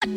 Coucou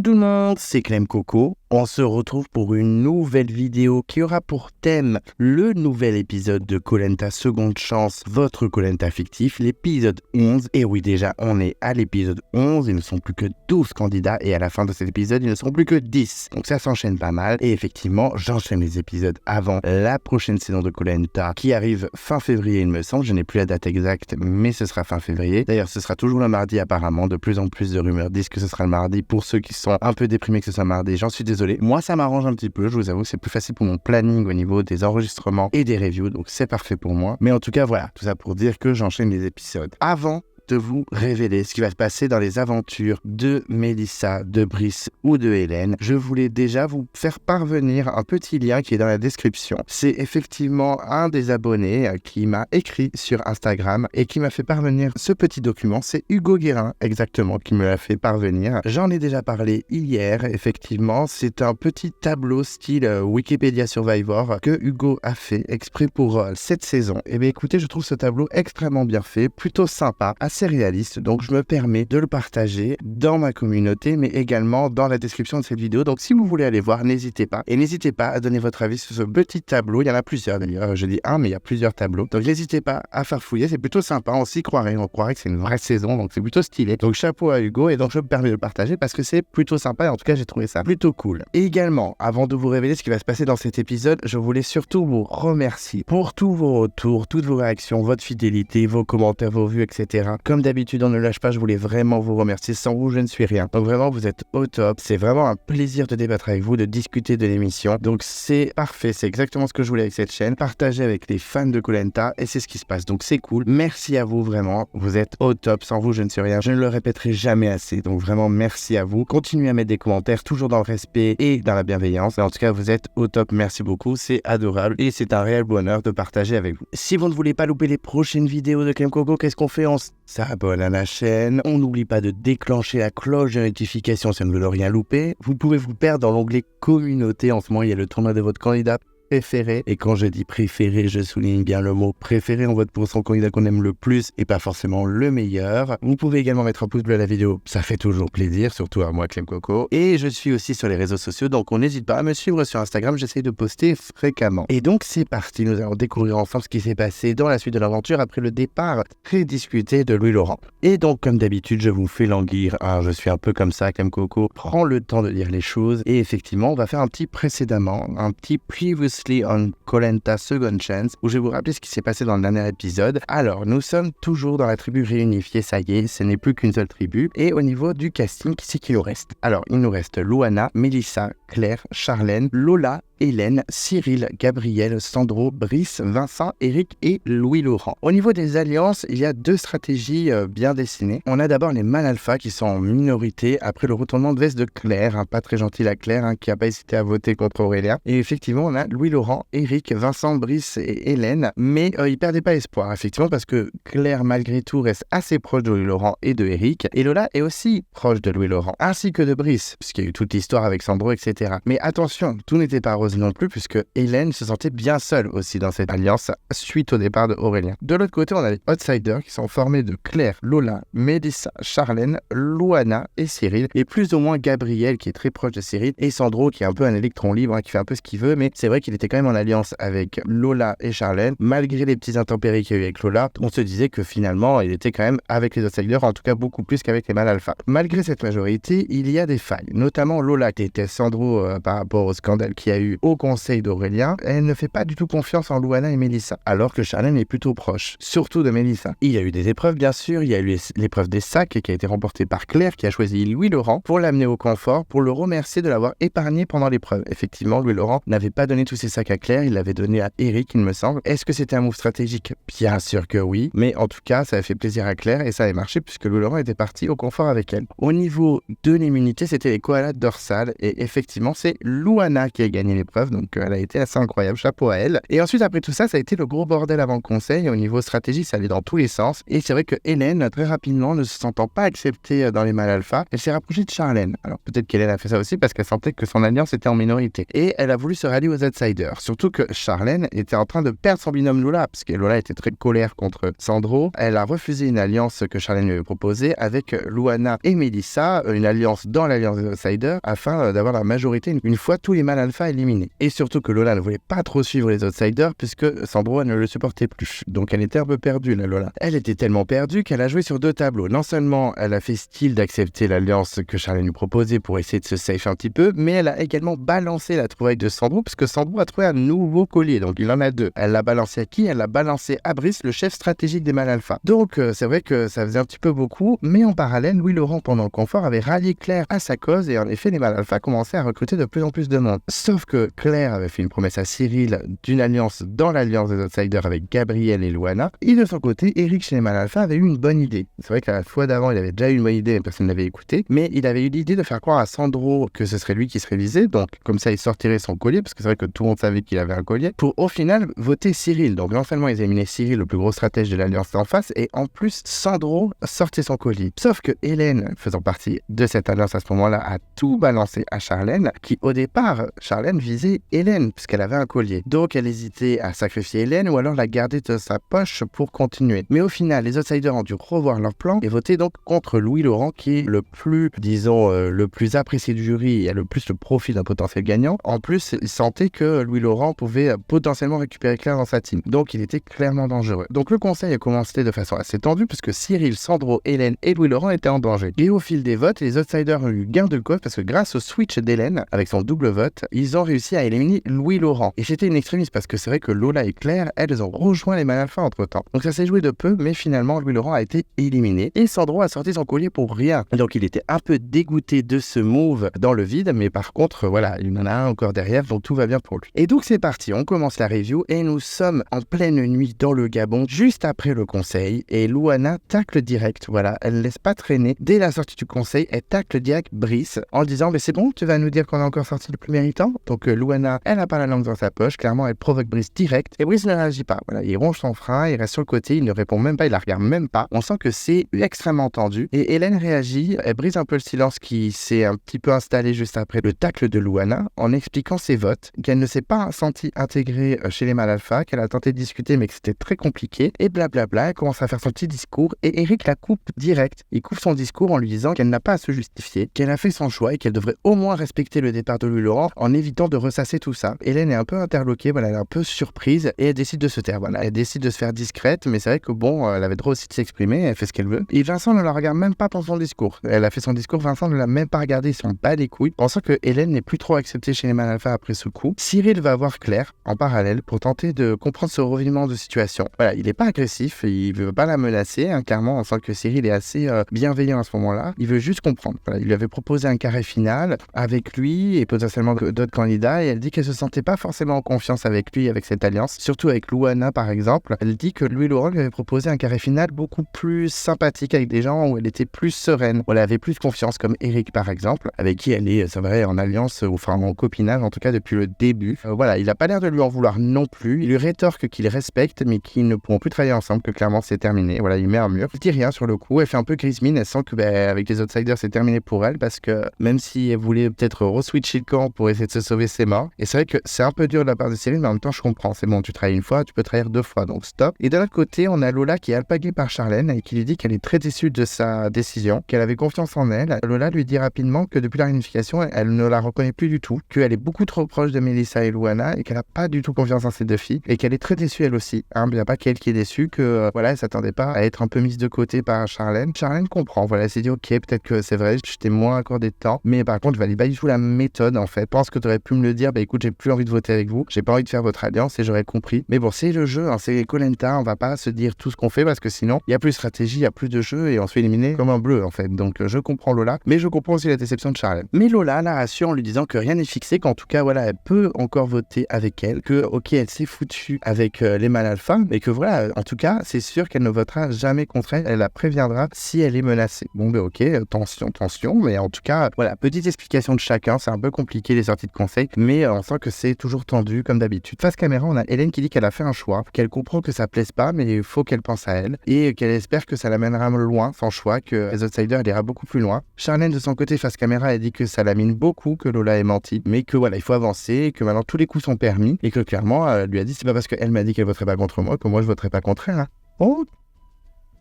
tout le monde, c'est Clem Coco. On se retrouve pour une nouvelle vidéo qui aura pour thème le nouvel épisode de Koh Lanta Seconde Chance, votre Koh Lanta fictif, l'épisode 11. Et oui, déjà, on est à l'épisode 11, il ne sont plus que 12 candidats et à la fin de cet épisode, il ne sont plus que 10. Donc ça s'enchaîne pas mal et effectivement, j'enchaîne les épisodes avant la prochaine saison de Koh Lanta qui arrive fin février, il me semble. Je n'ai plus la date exacte, mais ce sera fin février. D'ailleurs, ce sera toujours le mardi apparemment. De plus en plus de rumeurs disent que ce sera le mardi. Pour ceux qui sont un peu déprimés que ce soit mardi, j'en suis désolé. Moi, ça m'arrange un petit peu, je vous avoue, c'est plus facile pour mon planning au niveau des enregistrements et des reviews, donc c'est parfait pour moi. Mais en tout cas, voilà, tout ça pour dire que j'enchaîne les épisodes. Avant de vous révéler ce qui va se passer dans les aventures de Melissa, de Brice ou de Hélène, je voulais déjà vous faire parvenir un petit lien qui est dans la description. C'est effectivement un des abonnés qui m'a écrit sur Instagram et qui m'a fait parvenir ce petit document. C'est Hugo Guérin, exactement, qui me l'a fait parvenir. J'en ai déjà parlé hier, effectivement. C'est un petit tableau style Wikipédia Survivor que Hugo a fait exprès pour cette saison. Et bien écoutez, je trouve ce tableau extrêmement bien fait, plutôt sympa, assez réaliste, donc je me permets de le partager dans ma communauté, mais également dans la description de cette vidéo. Donc si vous voulez aller voir, n'hésitez pas. Et n'hésitez pas à donner votre avis sur ce petit tableau. Il y en a plusieurs d'ailleurs, je dis un, mais il y a plusieurs tableaux. Donc n'hésitez pas à farfouiller, c'est plutôt sympa, on s'y croirait, on croirait que c'est une vraie saison, donc c'est plutôt stylé. Donc chapeau à Hugo, et donc je me permets de le partager parce que c'est plutôt sympa, et en tout cas j'ai trouvé ça plutôt cool. Et également, avant de vous révéler ce qui va se passer dans cet épisode, je voulais surtout vous remercier pour tous vos retours, toutes vos réactions, votre fidélité, vos commentaires, vos vues, etc. Comme d'habitude, on ne lâche pas, je voulais vraiment vous remercier. Sans vous, je ne suis rien. Donc vraiment, vous êtes au top. C'est vraiment un plaisir de débattre avec vous, de discuter de l'émission. Donc c'est parfait, c'est exactement ce que je voulais avec cette chaîne. Partager avec les fans de Koh Lanta et c'est ce qui se passe. Donc c'est cool. Merci à vous vraiment. Vous êtes au top. Sans vous, je ne suis rien. Je ne le répéterai jamais assez. Donc vraiment, merci à vous. Continuez à mettre des commentaires, toujours dans le respect et dans la bienveillance. Mais en tout cas, vous êtes au top. Merci beaucoup. C'est adorable et c'est un réel bonheur de partager avec vous. Si vous ne voulez pas louper les prochaines vidéos de Clem Coco, qu'est-ce qu'on fait? On s'abonne à la chaîne. On n'oublie pas de déclencher la cloche de notification si on ne veut rien louper. Vous pouvez vous perdre dans l'onglet communauté. En ce moment, il y a le tournoi de votre candidat préféré. Et quand je dis préféré, je souligne bien le mot préféré. On vote pour son candidat qu'on aime le plus et pas forcément le meilleur. Vous pouvez également mettre un pouce bleu à la vidéo. Ça fait toujours plaisir, surtout à moi, Clem Coco. Et je suis aussi sur les réseaux sociaux, donc on n'hésite pas à me suivre sur Instagram. J'essaie de poster fréquemment. Et donc c'est parti. Nous allons découvrir ensemble ce qui s'est passé dans la suite de l'aventure après le départ très discuté de Louis Laurent. Et donc comme d'habitude, je vous fais languir. Je suis un peu comme ça, Clem Coco. Prends le temps de dire les choses. Et effectivement, on va faire un petit précédemment, un petit previously on Koh Lanta Second Chance, où je vais vous rappeler ce qui s'est passé dans le dernier épisode. Alors, nous sommes toujours dans la tribu réunifiée, ça y est, ce n'est plus qu'une seule tribu. Et au niveau du casting, qui c'est qui nous reste? Alors, il nous reste Luana, Melissa, Claire, Charlène, Lola, Hélène, Cyril, Gabriel, Sandro, Brice, Vincent, Eric et Louis Laurent. Au niveau des alliances, il y a deux stratégies bien dessinées. On a d'abord les mâles alpha qui sont en minorité après le retournement de veste de Claire, pas très gentil la Claire, qui n'a pas hésité à voter contre Aurélien. Et effectivement, on a Louis Laurent, Eric, Vincent, Brice et Hélène, mais ils perdaient pas espoir, effectivement, parce que Claire, malgré tout, reste assez proche de Louis Laurent et de Eric, et Lola est aussi proche de Louis Laurent, ainsi que de Brice, puisqu'il y a eu toute l'histoire avec Sandro, etc. Mais attention, tout n'était pas rose non plus, puisque Hélène se sentait bien seule aussi dans cette alliance suite au départ de Aurélien. De l'autre côté, on a les outsiders qui sont formés de Claire, Lola, Melissa, Charlène, Luana et Cyril, et plus ou moins Gabriel qui est très proche de Cyril, et Sandro qui est un peu un électron libre, qui fait un peu ce qu'il veut, mais c'est vrai qu'il était quand même en alliance avec Lola et Charlène. Malgré les petits intempéries qu'il y a eu avec Lola, on se disait que finalement, il était quand même avec les outsiders, en tout cas beaucoup plus qu'avec les mâles alpha. Malgré cette majorité, il y a des failles, notamment Lola qui était Sandro par rapport au scandale qu'il y a eu au conseil d'Aurélien. Elle ne fait pas du tout confiance en Luana et Melissa, alors que Charlène est plutôt proche, surtout de Melissa. Il y a eu des épreuves bien sûr, il y a eu l'épreuve des sacs qui a été remportée par Claire qui a choisi Louis Laurent pour l'amener au confort, pour le remercier de l'avoir épargné pendant l'épreuve. Effectivement, Louis Laurent n'avait pas donné tous ses sacs à Claire, il l'avait donné à Eric il me semble. Est-ce que c'était un move stratégique? Bien sûr que oui, mais en tout cas ça a fait plaisir à Claire et ça a marché puisque Louis Laurent était parti au confort avec elle. Au niveau de l'immunité, c'était les koalas dorsales et effectivement c'est Luana qui a gagné épreuve, donc elle a été assez incroyable, chapeau à elle. Et ensuite, après tout ça, ça a été le gros bordel avant le conseil. Au niveau stratégie, ça allait dans tous les sens. Et c'est vrai que Hélène, très rapidement, ne se sentant pas acceptée dans les mâles alpha, elle s'est rapprochée de Charlène. Alors peut-être qu'Hélène a fait ça aussi parce qu'elle sentait que son alliance était en minorité. Et elle a voulu se rallier aux outsiders. Surtout que Charlène était en train de perdre son binôme Lola, parce que Lola était très colère contre Sandro. Elle a refusé une alliance que Charlène lui avait proposée avec Luana et Melissa, une alliance dans l'alliance des outsiders, afin d'avoir la majorité une fois tous les mâles alpha éliminés. Et surtout que Lola ne voulait pas trop suivre les outsiders, puisque Sandro elle ne le supportait plus. Donc elle était un peu perdue, la Lola. Elle était tellement perdue qu'elle a joué sur 2 tableaux. Non seulement elle a fait style d'accepter l'alliance que Charlène lui proposait pour essayer de se safe un petit peu, mais elle a également balancé la trouvaille de Sandro, puisque Sandro a trouvé un nouveau collier, donc il en a 2. Elle l'a balancé à qui? Elle l'a balancé à Brice, le chef stratégique des mâles alpha. Donc c'est vrai que ça faisait un petit peu beaucoup, mais en parallèle, Louis-Laurent, pendant le confort, avait rallié Claire à sa cause, et en effet, les mâles alpha commençaient à recruter de plus en plus de monde. Sauf que Claire avait fait une promesse à Cyril d'une alliance dans l'alliance des outsiders avec Gabriel et Luana, et de son côté, Eric chez les mâles alpha avait eu une bonne idée. C'est vrai qu'à la fois d'avant, il avait déjà eu une bonne idée, mais personne ne l'avait écouté, mais il avait eu l'idée de faire croire à Sandro que ce serait lui qui serait visé, donc comme ça il sortirait son collier, parce que c'est vrai que tout le monde savait qu'il avait un collier, pour au final voter Cyril. Donc non seulement ils éliminaient Cyril, le plus gros stratège de l'alliance en face, et en plus Sandro sortait son collier. Sauf que Hélène, faisant partie de cette alliance à ce moment-là, a tout balancé à Charlène, qui au départ, Charlène visait Hélène, puisqu'elle avait un collier. Donc elle hésitait à sacrifier Hélène ou alors la garder de sa poche pour continuer. Mais au final, les outsiders ont dû revoir leur plan et voter donc contre Louis-Laurent, qui est le plus, disons, le plus apprécié du jury et a le plus le profit d'un potentiel gagnant. En plus, il sentait que Louis-Laurent pouvait potentiellement récupérer Claire dans sa team. Donc il était clairement dangereux. Donc le conseil a commencé de façon assez tendue, puisque Cyril, Sandro, Hélène et Louis-Laurent étaient en danger. Et au fil des votes, les outsiders ont eu gain de cause, parce que grâce au switch d'Hélène, avec son double vote, ils ont réussi à éliminer Louis-Laurent. Et c'était une extrémiste, parce que c'est vrai que Lola et Claire, elles ont rejoint les mâles alpha entre temps. Donc ça s'est joué de peu, mais finalement Louis-Laurent a été éliminé. Et Sandro a sorti son collier pour rien. Donc il était un peu dégoûté de ce move dans le vide, mais par contre, voilà, il en a un encore derrière, donc tout va bien pour lui. Et donc c'est parti, on commence la review, et nous sommes en pleine nuit dans le Gabon, juste après le conseil, et Luana tacle direct, voilà, elle laisse pas traîner. Dès la sortie du conseil, elle tacle direct Brice, en disant, mais c'est bon, tu vas nous dire qu'on a encore sorti le plus méritant? Donc Luana, elle a pas la langue dans sa poche, clairement elle provoque Brice direct, et Brice ne réagit pas, voilà, il ronge son frein, il reste sur le côté, il ne répond même pas, il la regarde même pas. On sent que c'est extrêmement tendu, et Hélène réagit, elle brise un peu le silence qui s'est un petit peu installé juste après le tacle de Luana, en expliquant ses votes, qu'elle ne s'est pas sentie intégrée chez les mâles alpha, qu'elle a tenté de discuter mais que c'était très compliqué, et blablabla, elle commence à faire son petit discours, et Eric la coupe direct. Il coupe son discours en lui disant qu'elle n'a pas à se justifier, qu'elle a fait son choix et qu'elle devrait au moins respecter le départ de Louis-Laurent en évitant de ressasser tout ça. Hélène est un peu interloquée, voilà, elle est un peu surprise, et elle décide de se taire, voilà, elle décide de se faire discrète, mais c'est vrai que bon, elle avait le droit aussi de s'exprimer, elle fait ce qu'elle veut. Et Vincent ne la regarde même pas pour son discours. Elle a fait son discours, Vincent ne l'a même pas regardé, ils sont pas les couilles. Pensant que Hélène n'est plus trop acceptée chez les mâles alpha après ce coup, Cyril va voir Claire en parallèle pour tenter de comprendre ce revirement de situation. Voilà, il est pas agressif, il veut pas la menacer, hein, clairement, on sent que Cyril est assez bienveillant à ce moment-là. Il veut juste comprendre. Voilà, il lui avait proposé un carré final avec lui et potentiellement d'autres candidats, et elle dit qu'elle se sentait pas forcément en confiance avec lui, avec cette alliance, surtout avec Luana par exemple. Elle dit que Louis-Laurent lui avait proposé un carré final beaucoup plus sympathique avec des gens où elle était plus sereine, où elle avait plus de confiance, comme Eric par exemple, avec qui elle est, c'est vrai, en alliance, ou enfin en copinage en tout cas depuis le début. Voilà, il a pas l'air de lui en vouloir non plus. Il lui rétorque qu'il respecte mais qu'ils ne pourront plus travailler ensemble, que clairement c'est terminé. Voilà, il met un mur. Il dit rien sur le coup, elle fait un peu grise mine, elle sent que avec les outsiders c'est terminé pour elle, parce que même si elle voulait peut-être re-switcher le camp pour essayer de se sauver, c'est mort. Et c'est vrai que c'est un peu dur de la part de Cyril, mais en même temps je comprends, c'est bon, tu trahis une fois, tu peux trahir 2 fois, donc stop. Et de l'autre côté, on a Lola qui est alpaguée par Charlène et qui lui dit qu'elle est très déçue de sa décision, qu'elle avait confiance en elle. Lola lui dit rapidement que depuis la réunification, elle ne la reconnaît plus du tout, qu'elle est beaucoup trop proche de Melissa et Luana et qu'elle n'a pas du tout confiance en ces 2 filles, et qu'elle est très déçue elle aussi. Il n'y a pas qu'elle qui est déçue, que voilà, elle s'attendait pas à être un peu mise de côté par Charlène. Charlène comprend, voilà, elle s'est dit ok, peut-être que c'est vrai, je t'ai moins accordé de temps, mais par contre je valide pas du tout la méthode en fait. Je pense que tu aurais pu me le dire, bah écoute, j'ai plus envie de voter avec vous, j'ai pas envie de faire votre alliance, et j'aurais compris. Mais bon, c'est le jeu, hein, c'est Koh Lanta, on va pas se dire tout ce qu'on fait, parce que sinon il y a plus de stratégie, il y a plus de jeu, et on se fait éliminer comme un bleu en fait. Donc je comprends Lola, mais je comprends aussi la déception de Charlène. Mais Lola la rassure en lui disant que rien n'est fixé, qu'en tout cas voilà, elle peut encore voter avec elle, que ok, elle s'est foutue avec les mâles alpha, mais que voilà, en tout cas c'est sûr qu'elle ne votera jamais contre elle, elle la préviendra si elle est menacée. Bon ben ok, tension, mais en tout cas voilà, petite explication de chacun, c'est un peu compliqué les sorties de conseil, mais on sent que c'est toujours tendu comme d'habitude. Face caméra, on a Hélène qui dit qu'elle a fait un choix, qu'elle comprend que ça plaise pas, mais il faut qu'elle pense à elle et qu'elle espère que ça l'amènera loin, son choix, que les Outsiders elle ira beaucoup plus loin. Charlène de son côté, face caméra, elle dit que ça l'amène beaucoup, que Lola ait menti, mais que voilà, il faut avancer, que maintenant tous les coups sont permis et que clairement, elle lui a dit c'est pas parce qu'elle m'a dit qu'elle voterait pas contre moi que moi je voterai pas contre elle. Hein. Oh.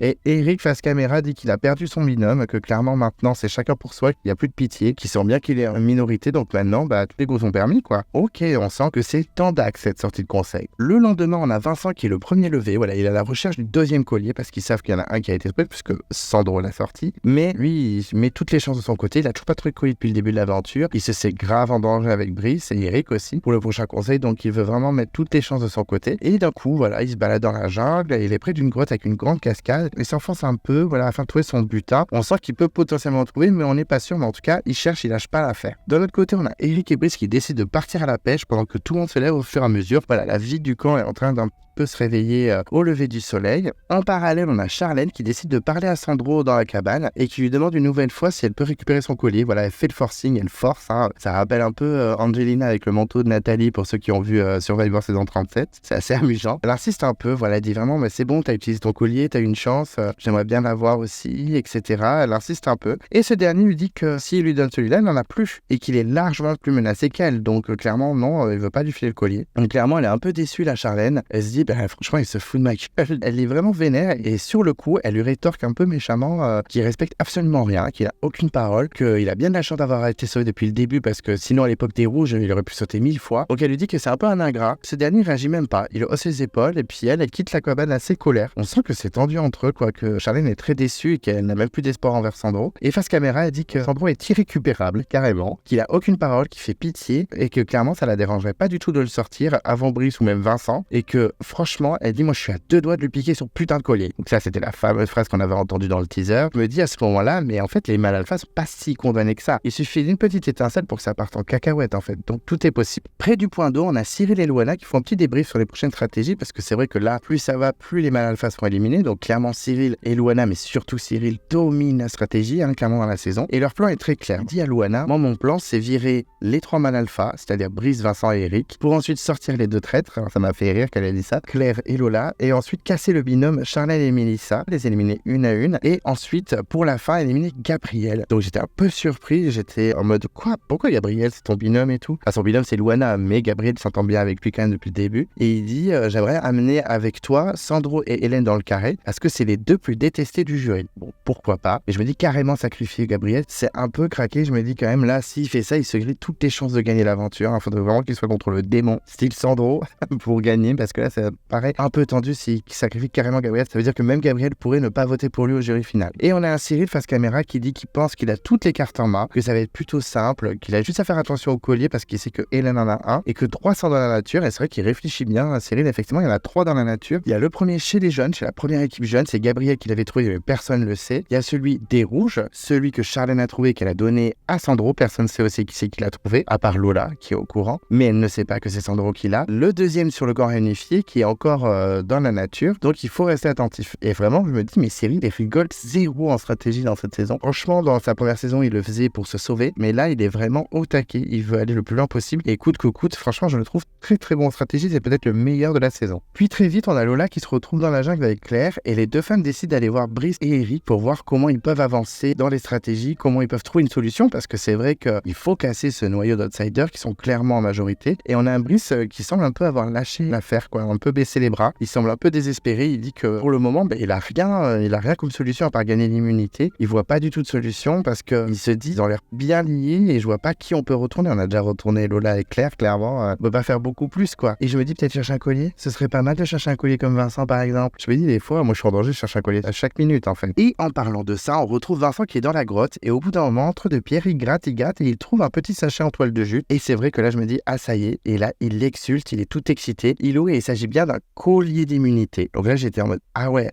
Et Eric face caméra dit qu'il a perdu son binôme, que clairement maintenant c'est chacun pour soi, qu'il n'y a plus de pitié, qu'il sent bien qu'il est en minorité, donc maintenant tous les goûts sont permis quoi. Ok, on sent que c'est tendax cette sortie de conseil. Le lendemain, on a Vincent qui est le premier levé, voilà, il est à la recherche du deuxième collier parce qu'ils savent qu'il y en a un qui a été trouvé puisque Sandro l'a sorti, mais lui il met toutes les chances de son côté, il a toujours pas trouvé de collier depuis le début de l'aventure, il se sait grave en danger avec Brice et Eric aussi pour le prochain conseil, donc il veut vraiment mettre toutes les chances de son côté et d'un coup voilà, il se balade dans la jungle, il est près d'une grotte avec une grande cascade, il s'enfonce un peu, voilà, afin de trouver son butin. On sent qu'il peut potentiellement le trouver, mais on n'est pas sûr, mais en tout cas, il cherche, il lâche pas l'affaire. De l'autre côté, on a Eric et Brice qui décident de partir à la pêche pendant que tout le monde se lève au fur et à mesure. Voilà, la vie du camp est en train d'un peu se réveiller au lever du soleil. En parallèle, on a Charlène qui décide de parler à Sandro dans la cabane et qui lui demande une nouvelle fois si elle peut récupérer son collier. Voilà, elle fait le forcing, elle force. Hein. Ça rappelle un peu Angelina avec le manteau de Nathalie pour ceux qui ont vu Survivor saison 37. C'est assez amusant. Elle insiste un peu, voilà, elle dit vraiment, mais c'est bon, t'as utilisé ton collier, t'as eu une chance, j'aimerais bien l'avoir aussi, etc. Elle insiste un peu. Et ce dernier lui dit que s'il lui donne celui-là, il n'en a plus et qu'il est largement plus menacé qu'elle. Donc clairement, non, il veut pas lui filer le collier. Donc clairement, elle est un peu déçue, la Charlène. Elle se dit, franchement, il se fout de ma gueule. Elle est vraiment vénère et sur le coup, elle lui rétorque un peu méchamment qu'il respecte absolument rien, qu'il a aucune parole, qu'il a bien de la chance d'avoir été sauvé depuis le début parce que sinon, à l'époque des rouges, il aurait pu sauter 1000 fois. Donc elle lui dit que c'est un peu un ingrat. Ce dernier réagit même pas. Il hausse ses épaules et puis elle quitte la cabane assez colère. On sent que c'est tendu entre eux, quoi, que Charlène est très déçue et qu'elle n'a même plus d'espoir envers Sandro. Et face caméra, elle dit que Sandro est irrécupérable, carrément, qu'il a aucune parole, qu'il fait pitié et que clairement, ça la dérangerait pas du tout de le sortir avant Brice ou même Vincent et que franchement, elle dit moi je suis à 2 doigts de lui piquer son putain de collier. Donc ça c'était la fameuse phrase qu'on avait entendue dans le teaser. Je me dis à ce moment-là, mais en fait les mâles alpha sont pas si condamnés que ça. Il suffit d'une petite étincelle pour que ça parte en cacahuète en fait. Donc tout est possible. Près du point d'eau, on a Cyril et Loana qui font un petit débrief sur les prochaines stratégies parce que c'est vrai que là, plus ça va, plus les mâles alpha seront éliminés. Donc clairement Cyril et Loana, mais surtout Cyril, dominent la stratégie clairement dans la saison. Et leur plan est très clair. Dit à Loana, moi mon plan c'est virer les 3 mâles alpha, c'est-à-dire Brice, Vincent et Eric, pour ensuite sortir les 2 traîtres. Alors, ça m'a fait rire qu'elle ait dit ça. Claire et Lola, et ensuite casser le binôme Charlène et Mélissa, les éliminer une à une, et ensuite, pour la fin, éliminer Gabriel. Donc j'étais un peu surpris, j'étais en mode, quoi? Pourquoi Gabriel, c'est ton binôme et tout? Son binôme c'est Loana, mais Gabriel s'entend bien avec lui quand même depuis le début, et il dit, j'aimerais amener avec toi Sandro et Hélène dans le carré, parce que c'est les 2 plus détestés du jury. Bon, pourquoi pas? Mais je me dis carrément sacrifier Gabriel, c'est un peu craqué, je me dis quand même, là, s'il fait ça, il se grille toutes les chances de gagner l'aventure, il faudrait vraiment qu'il soit contre le démon, style Sandro, pour gagner, parce que là, ça paraît un peu tendu s'il sacrifie carrément Gabriel. Ça veut dire que même Gabriel pourrait ne pas voter pour lui au jury final. Et on a un Cyril face caméra qui dit qu'il pense qu'il a toutes les cartes en main, que ça va être plutôt simple, qu'il a juste à faire attention au collier parce qu'il sait que Hélène en a un et que 3 sont dans la nature. Et c'est vrai qu'il réfléchit bien. Cyril, effectivement, il y en a 3 dans la nature. Il y a le premier chez les jeunes, chez la première équipe jeune, c'est Gabriel qui l'avait trouvé, mais personne ne le sait. Il y a celui des rouges, celui que Charlène a trouvé, qu'elle a donné à Sandro. Personne ne sait aussi qui c'est qui l'a trouvé, à part Lola qui est au courant, mais elle ne sait pas que c'est Sandro qui l'a. Le deuxième sur le camp réunifié qui est encore dans la nature, donc il faut rester attentif. Et vraiment, je me dis, mais Cyril, il rigole zéro en stratégie dans cette saison. Franchement, dans sa première saison, il le faisait pour se sauver, mais là, il est vraiment au taquet. Il veut aller le plus loin possible. Et coûte que coûte, franchement, je le trouve très très bon en stratégie. C'est peut-être le meilleur de la saison. Puis très vite, on a Lola qui se retrouve dans la jungle avec Claire, et les 2 femmes décident d'aller voir Brice et Eric pour voir comment ils peuvent avancer dans les stratégies, comment ils peuvent trouver une solution, parce que c'est vrai qu'il faut casser ce noyau d'outsiders qui sont clairement en majorité. Et on a un Brice qui semble un peu avoir lâché l'affaire, quoi, un peu baissé les bras. Il semble un peu désespéré. Il dit que pour le moment, il a rien comme solution à part gagner l'immunité. Il voit pas du tout de solution parce qu'il se dit, ils ont l'air bien liés et je vois pas qui on peut retourner. On a déjà retourné Lola et Claire, clairement. On peut pas faire beaucoup plus, quoi. Et je me dis, peut-être chercher un collier. Ce serait pas mal de chercher un collier comme Vincent, par exemple. Je me dis, des fois, moi, je suis en danger, je cherche un collier à chaque minute, en fait. Et en parlant de ça, on retrouve Vincent qui est dans la grotte et au bout d'un moment, entre 2 pierres, il gratte et il trouve un petit sachet en toile de jute. Et c'est vrai que là, je me dis, ah, ça y est. Et là, il l'exulte, il est tout excité. Il s'agit bien vient d'un collier d'immunité. Donc là, j'étais en mode, ah ouais,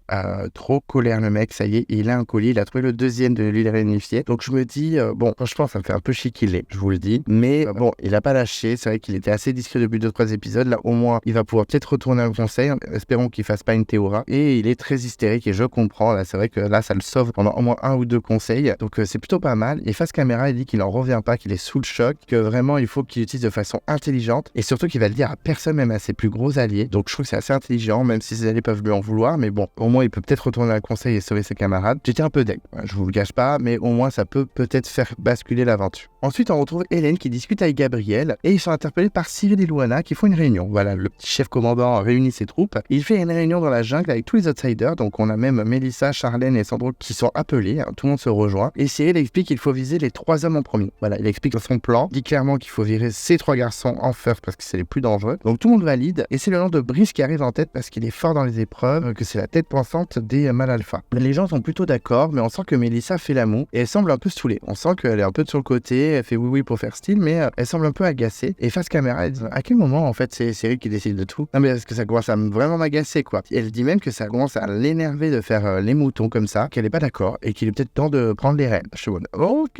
trop colère le mec, ça y est, il a un collier, il a trouvé le deuxième de l'huile réunifiée. Donc je me dis, bon, franchement, ça me fait un peu chier qu'il l'ait, je vous le dis. Mais bon, il a pas lâché, c'est vrai qu'il était assez discret depuis 2-3 épisodes. Là, au moins, il va pouvoir peut-être retourner au conseil. Espérons qu'il fasse pas une Théora. Et il est très hystérique et je comprends. Là, c'est vrai que là, ça le sauve pendant au moins 1 ou 2 conseils. Donc c'est plutôt pas mal. Et face caméra, il dit qu'il en revient pas, qu'il est sous le choc, que vraiment, il faut qu'il utilise de façon intelligente. Et surtout qu'il va le dire à personne, même à ses plus gros alliés. Donc je trouve que c'est assez intelligent, même si ses alliés peuvent lui en vouloir. Mais bon, au moins, il peut peut-être retourner au conseil et sauver ses camarades. J'étais un peu deg, je vous le cache pas, mais au moins, ça peut peut-être faire basculer l'aventure. Ensuite, on retrouve Hélène qui discute avec Gabriel et ils sont interpellés par Cyril et Luana qui font une réunion. Voilà, le petit chef commandant réunit ses troupes. Il fait une réunion dans la jungle avec tous les outsiders. Donc, on a même Mélissa, Charlène et Sandro qui sont appelés. Tout le monde se rejoint. Et Cyril explique qu'il faut viser les 3 hommes en premier. Voilà, il explique son plan. Il dit clairement qu'il faut virer ces 3 garçons en first parce que c'est les plus dangereux. Donc, tout le monde valide. Et c'est le nom de Brice qui arrive en tête parce qu'il est fort dans les épreuves, que c'est la tête pensante des mâles alpha. Les gens sont plutôt d'accord, mais on sent que Mélissa fait la moue et elle semble un peu saoulée. On sent qu'elle est un peu sur le côté. Elle fait oui pour faire style, mais elle semble un peu agacée. Et face caméra, elle dit à quel moment en fait c'est Cyril qui décide de tout? Non mais est-ce que ça commence à vraiment m'agacer quoi? Elle dit même que ça commence à l'énerver de faire les moutons comme ça, qu'elle est pas d'accord et qu'il est peut-être temps de prendre les rênes. Je suis bon, ok,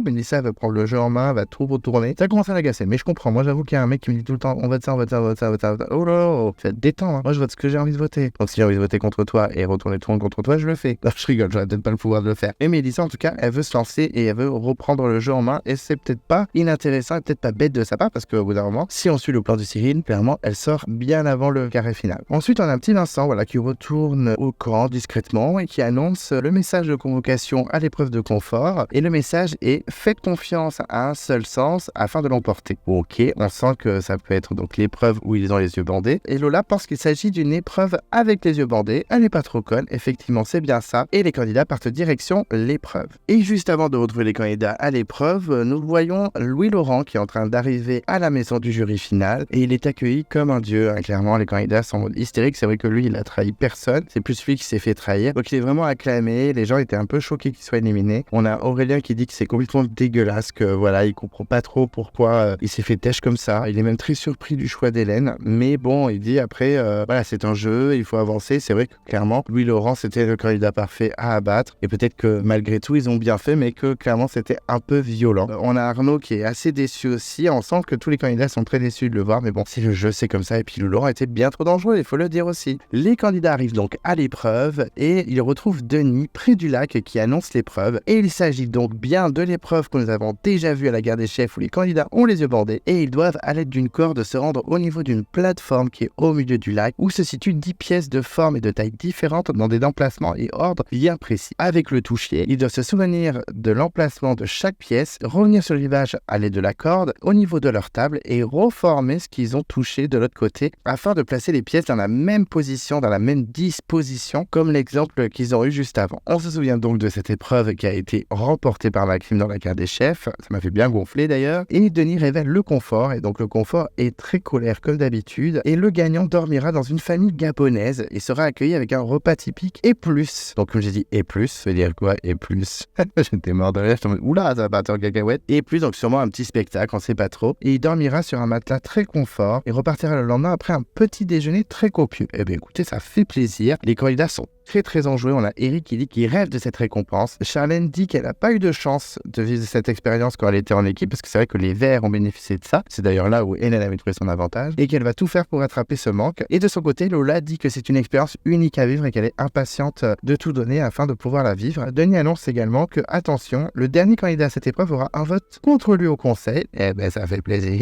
Mélissa va prendre le jeu en main, va tout retourner. Ça commence à l'agacer, mais je comprends. Moi j'avoue qu'il y a un mec qui me dit tout le temps on vote ça, on vote ça, on vote ça, on vote ça. Oh là, oh, faites détendre. Hein. Moi je vote ce que j'ai envie de voter. Donc si j'ai envie de voter contre toi et retourner tout le monde contre toi, je le fais. Non, je rigole, j'aurais peut-être pas le pouvoir de le faire. Et Mélissa en tout cas, elle veut se lancer et elle veut reprendre le jeu en main et c'est peut-être pas inintéressant et peut-être pas bête de sa part parce qu'au bout d'un moment, si on suit le plan de Cyril, clairement, elle sort bien avant le carré final. Ensuite, on a un petit Vincent qui retourne au camp discrètement et qui annonce le message de convocation à l'épreuve de confort. Et le message est « Faites confiance à un seul sens afin de l'emporter ». Ok, on sent que ça peut être donc l'épreuve où ils ont les yeux bandés. Et Lola pense qu'il s'agit d'une épreuve avec les yeux bandés. Elle n'est pas trop conne, effectivement, c'est bien ça. Et les candidats partent direction l'épreuve. Et juste avant de retrouver les candidats à l'épreuve, nous voyons Louis-Laurent qui est en train d'arriver à la maison du jury final et il est accueilli comme un dieu. Clairement, les candidats sont en mode hystérique. C'est vrai que lui, il a trahi personne. C'est plus lui qui s'est fait trahir. Donc, il est vraiment acclamé. Les gens étaient un peu choqués qu'il soit éliminé. On a Aurélien qui dit que c'est complètement dégueulasse, que voilà, il comprend pas trop pourquoi il s'est fait têche comme ça. Il est même très surpris du choix d'Hélène. Mais bon, il dit après, voilà, c'est un jeu, il faut avancer. C'est vrai que clairement, Louis-Laurent, c'était le candidat parfait à abattre. Et peut-être que malgré tout, ils ont bien fait, mais que clairement, c'était un peu violent. On a Arnaud qui est assez déçu aussi. On sent que tous les candidats sont très déçus de le voir, mais bon, c'est le jeu, c'est comme ça. Et puis Laurent était bien trop dangereux, il faut le dire aussi. Les candidats arrivent donc à l'épreuve et ils retrouvent Denis près du lac qui annonce l'épreuve. Et il s'agit donc bien de l'épreuve que nous avons déjà vue à la guerre des chefs où les candidats ont les yeux bandés et ils doivent à l'aide d'une corde se rendre au niveau d'une plateforme qui est au milieu du lac où se situent 10 pièces de forme et de taille différentes dans des emplacements et ordres bien précis. Avec le touchier, ils doivent se souvenir de l'emplacement de chaque pièce, revenir sur le rivage à l'aide de la corde au niveau de leur table et reformer ce qu'ils ont touché de l'autre côté afin de placer les pièces dans la même position, dans la même disposition comme l'exemple qu'ils ont eu juste avant. On se souvient donc de cette épreuve qui a été remportée par Maxime dans la guerre des chefs, ça m'a fait bien gonfler d'ailleurs, et Denis révèle le confort et donc le confort est très colère comme d'habitude et le gagnant dormira dans une famille gabonaise et sera accueilli avec un repas typique et plus. Donc comme j'ai dit et plus, ça veut dire quoi et plus? J'étais mort de rire, je me dis oula ça va partir en cacahuète. Et plus donc sûrement un petit spectacle, on sait pas trop. Et il dormira sur un matelas très confort et repartira le lendemain après un petit déjeuner très copieux. Eh bien écoutez, ça fait plaisir. Les candidats sont très enjoués. On a Eric qui dit qu'il rêve de cette récompense. Charlène dit qu'elle n'a pas eu de chance de vivre cette expérience quand elle était en équipe parce que c'est vrai que les Verts ont bénéficié de ça. C'est d'ailleurs là où Hélène avait trouvé son avantage et qu'elle va tout faire pour rattraper ce manque. Et de son côté, Lola dit que c'est une expérience unique à vivre et qu'elle est impatiente de tout donner afin de pouvoir la vivre. Denis annonce également que, attention, le dernier candidat à cette épreuve aura un vote contre lui au conseil. Eh ben, ça fait plaisir.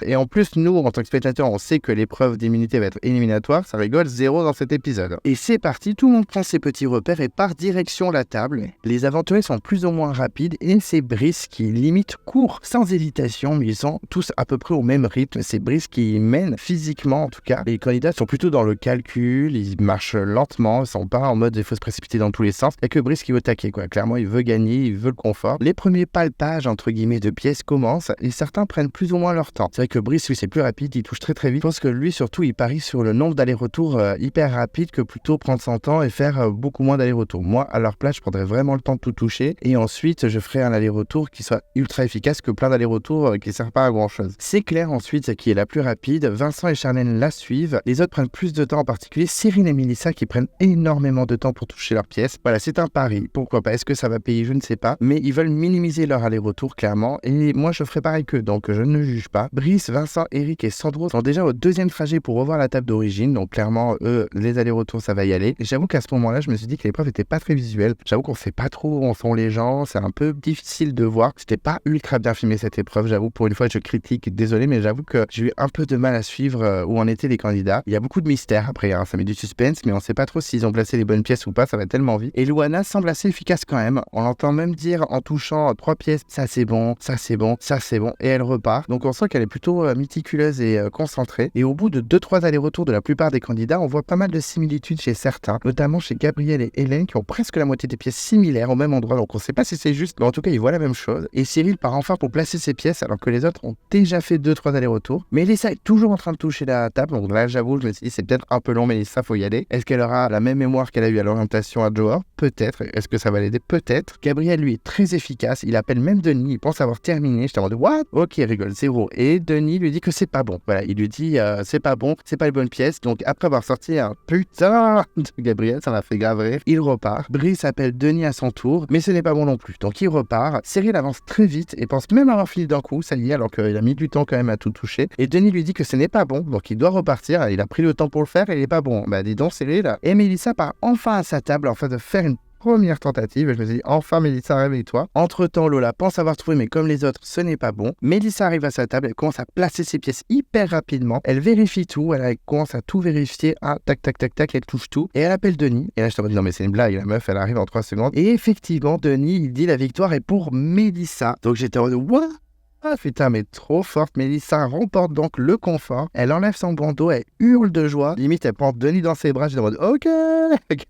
Et en plus, nous, en tant que spectateurs, on sait que l'épreuve d'immunité va être éliminatoire. Ça rigole, 0 dans cet épisode. Et c'est parti, tout le monde prend ses petits repères et part direction la table. Les aventuriers sont plus ou moins rapides et c'est Brice qui limite court sans hésitation, mais ils sont tous à peu près au même rythme. C'est Brice qui mène physiquement en tout cas. Les candidats sont plutôt dans le calcul, ils marchent lentement, ils sont pas en mode il faut se précipiter dans tous les sens. Il n'y a que Brice qui veut taquer quoi. Clairement, il veut gagner, il veut le confort. Les premiers palpages entre guillemets de pièces commencent et certains prennent plus ou moins leur temps. C'est vrai que Brice, lui, c'est plus rapide, il touche très vite. Je pense que lui, surtout, il parie sur le nombre d'allers-retours hyper rapide que plutôt prendre son temps et faire beaucoup moins d'aller-retour. Moi, à leur place, je prendrais vraiment le temps de tout toucher et ensuite, je ferais un aller-retour qui soit ultra efficace que plein d'allers-retours qui ne servent pas à grand-chose. C'est Claire ensuite qui est la plus rapide. Vincent et Charlène la suivent. Les autres prennent plus de temps, en particulier Cyril et Mélissa qui prennent énormément de temps pour toucher leurs pièces. Voilà, c'est un pari. Pourquoi pas? Est-ce que ça va payer? Je ne sais pas. Mais ils veulent minimiser leur aller-retour, clairement. Et moi, je ferai pareil qu'eux, donc je ne juge pas. Brice, Vincent, Eric et Sandro sont déjà au deuxième trajet pour revoir la table d'origine. Donc clairement, eux, les allers-retours, ça va y aller. Et j'avoue qu'à ce moment-là, je me suis dit que l'épreuve n'était pas très visuelle. J'avoue qu'on sait pas trop où en sont les gens. C'est un peu difficile de voir. C'était pas ultra bien filmé cette épreuve. J'avoue, pour une fois, je critique. Désolé, mais j'avoue que j'ai eu un peu de mal à suivre où en étaient les candidats. Il y a beaucoup de mystères après, hein. Ça met du suspense, mais on sait pas trop s'ils ont placé les bonnes pièces ou pas. Ça va tellement vite. Et Louana semble assez efficace quand même. On l'entend même dire en touchant 3 pièces, ça c'est bon, ça c'est bon, ça c'est bon. Et elle repart. Donc on sent qu'elle est plutôt méticuleuse et concentrée. Et au bout de 2-3 allers-retours de la plupart des candidats, on voit pas mal de similitudes chez certains, notamment chez Gabriel et Hélène qui ont presque la moitié des pièces similaires au même endroit. Donc on sait pas si c'est juste, mais en tout cas ils voient la même chose. Et Cyril part enfin pour placer ses pièces alors que les autres ont déjà fait 2-3 allers-retours. Mais Mélissa est toujours en train de toucher la table. Donc là j'avoue, je me suis dit c'est peut-être un peu long, Mélissa, faut y aller. Est-ce qu'elle aura la même mémoire qu'elle a eu à l'orientation à Johor? Peut-être. Est-ce que ça va l'aider? Peut-être. Gabriel lui est très efficace. Il appelle même Denis. Il pense avoir terminé. J'étais en mode what? Ok, il rigole, 0. Et Denis lui dit que c'est pas bon. Voilà, il lui dit c'est pas bon, c'est pas les bonnes pièces. Donc après avoir sorti un putain de Gabriel, ça m'a fait grave rire. Il repart. Brice appelle Denis à son tour, mais ce n'est pas bon non plus. Donc il repart. Cyril avance très vite et pense même avoir fini d'un coup, ça y est, alors qu'il a mis du temps quand même à tout toucher. Et Denis lui dit que ce n'est pas bon, donc il doit repartir. Il a pris le temps pour le faire et il est pas bon. Bah dis donc, Cyril. Et Mélissa part enfin à sa table afin de faire une première tentative. Je me suis dit, enfin Mélissa, réveille-toi. Entre-temps, Lola pense avoir trouvé, mais comme les autres, ce n'est pas bon. Mélissa arrive à sa table, elle commence à placer ses pièces hyper rapidement. Elle vérifie tout, elle commence à tout vérifier. Ah, tac, tac, tac, tac, elle touche tout. Et elle appelle Denis. Et là, je te dis, non mais c'est une blague, la meuf, elle arrive en 3 secondes. Et effectivement, Denis, il dit la victoire est pour Mélissa. Donc j'étais en mode, what? Ah putain, mais trop forte. Mélissa remporte donc le confort. Elle enlève son bandeau, elle hurle de joie. Limite, elle prend Denis dans ses bras. J'étais en mode ok,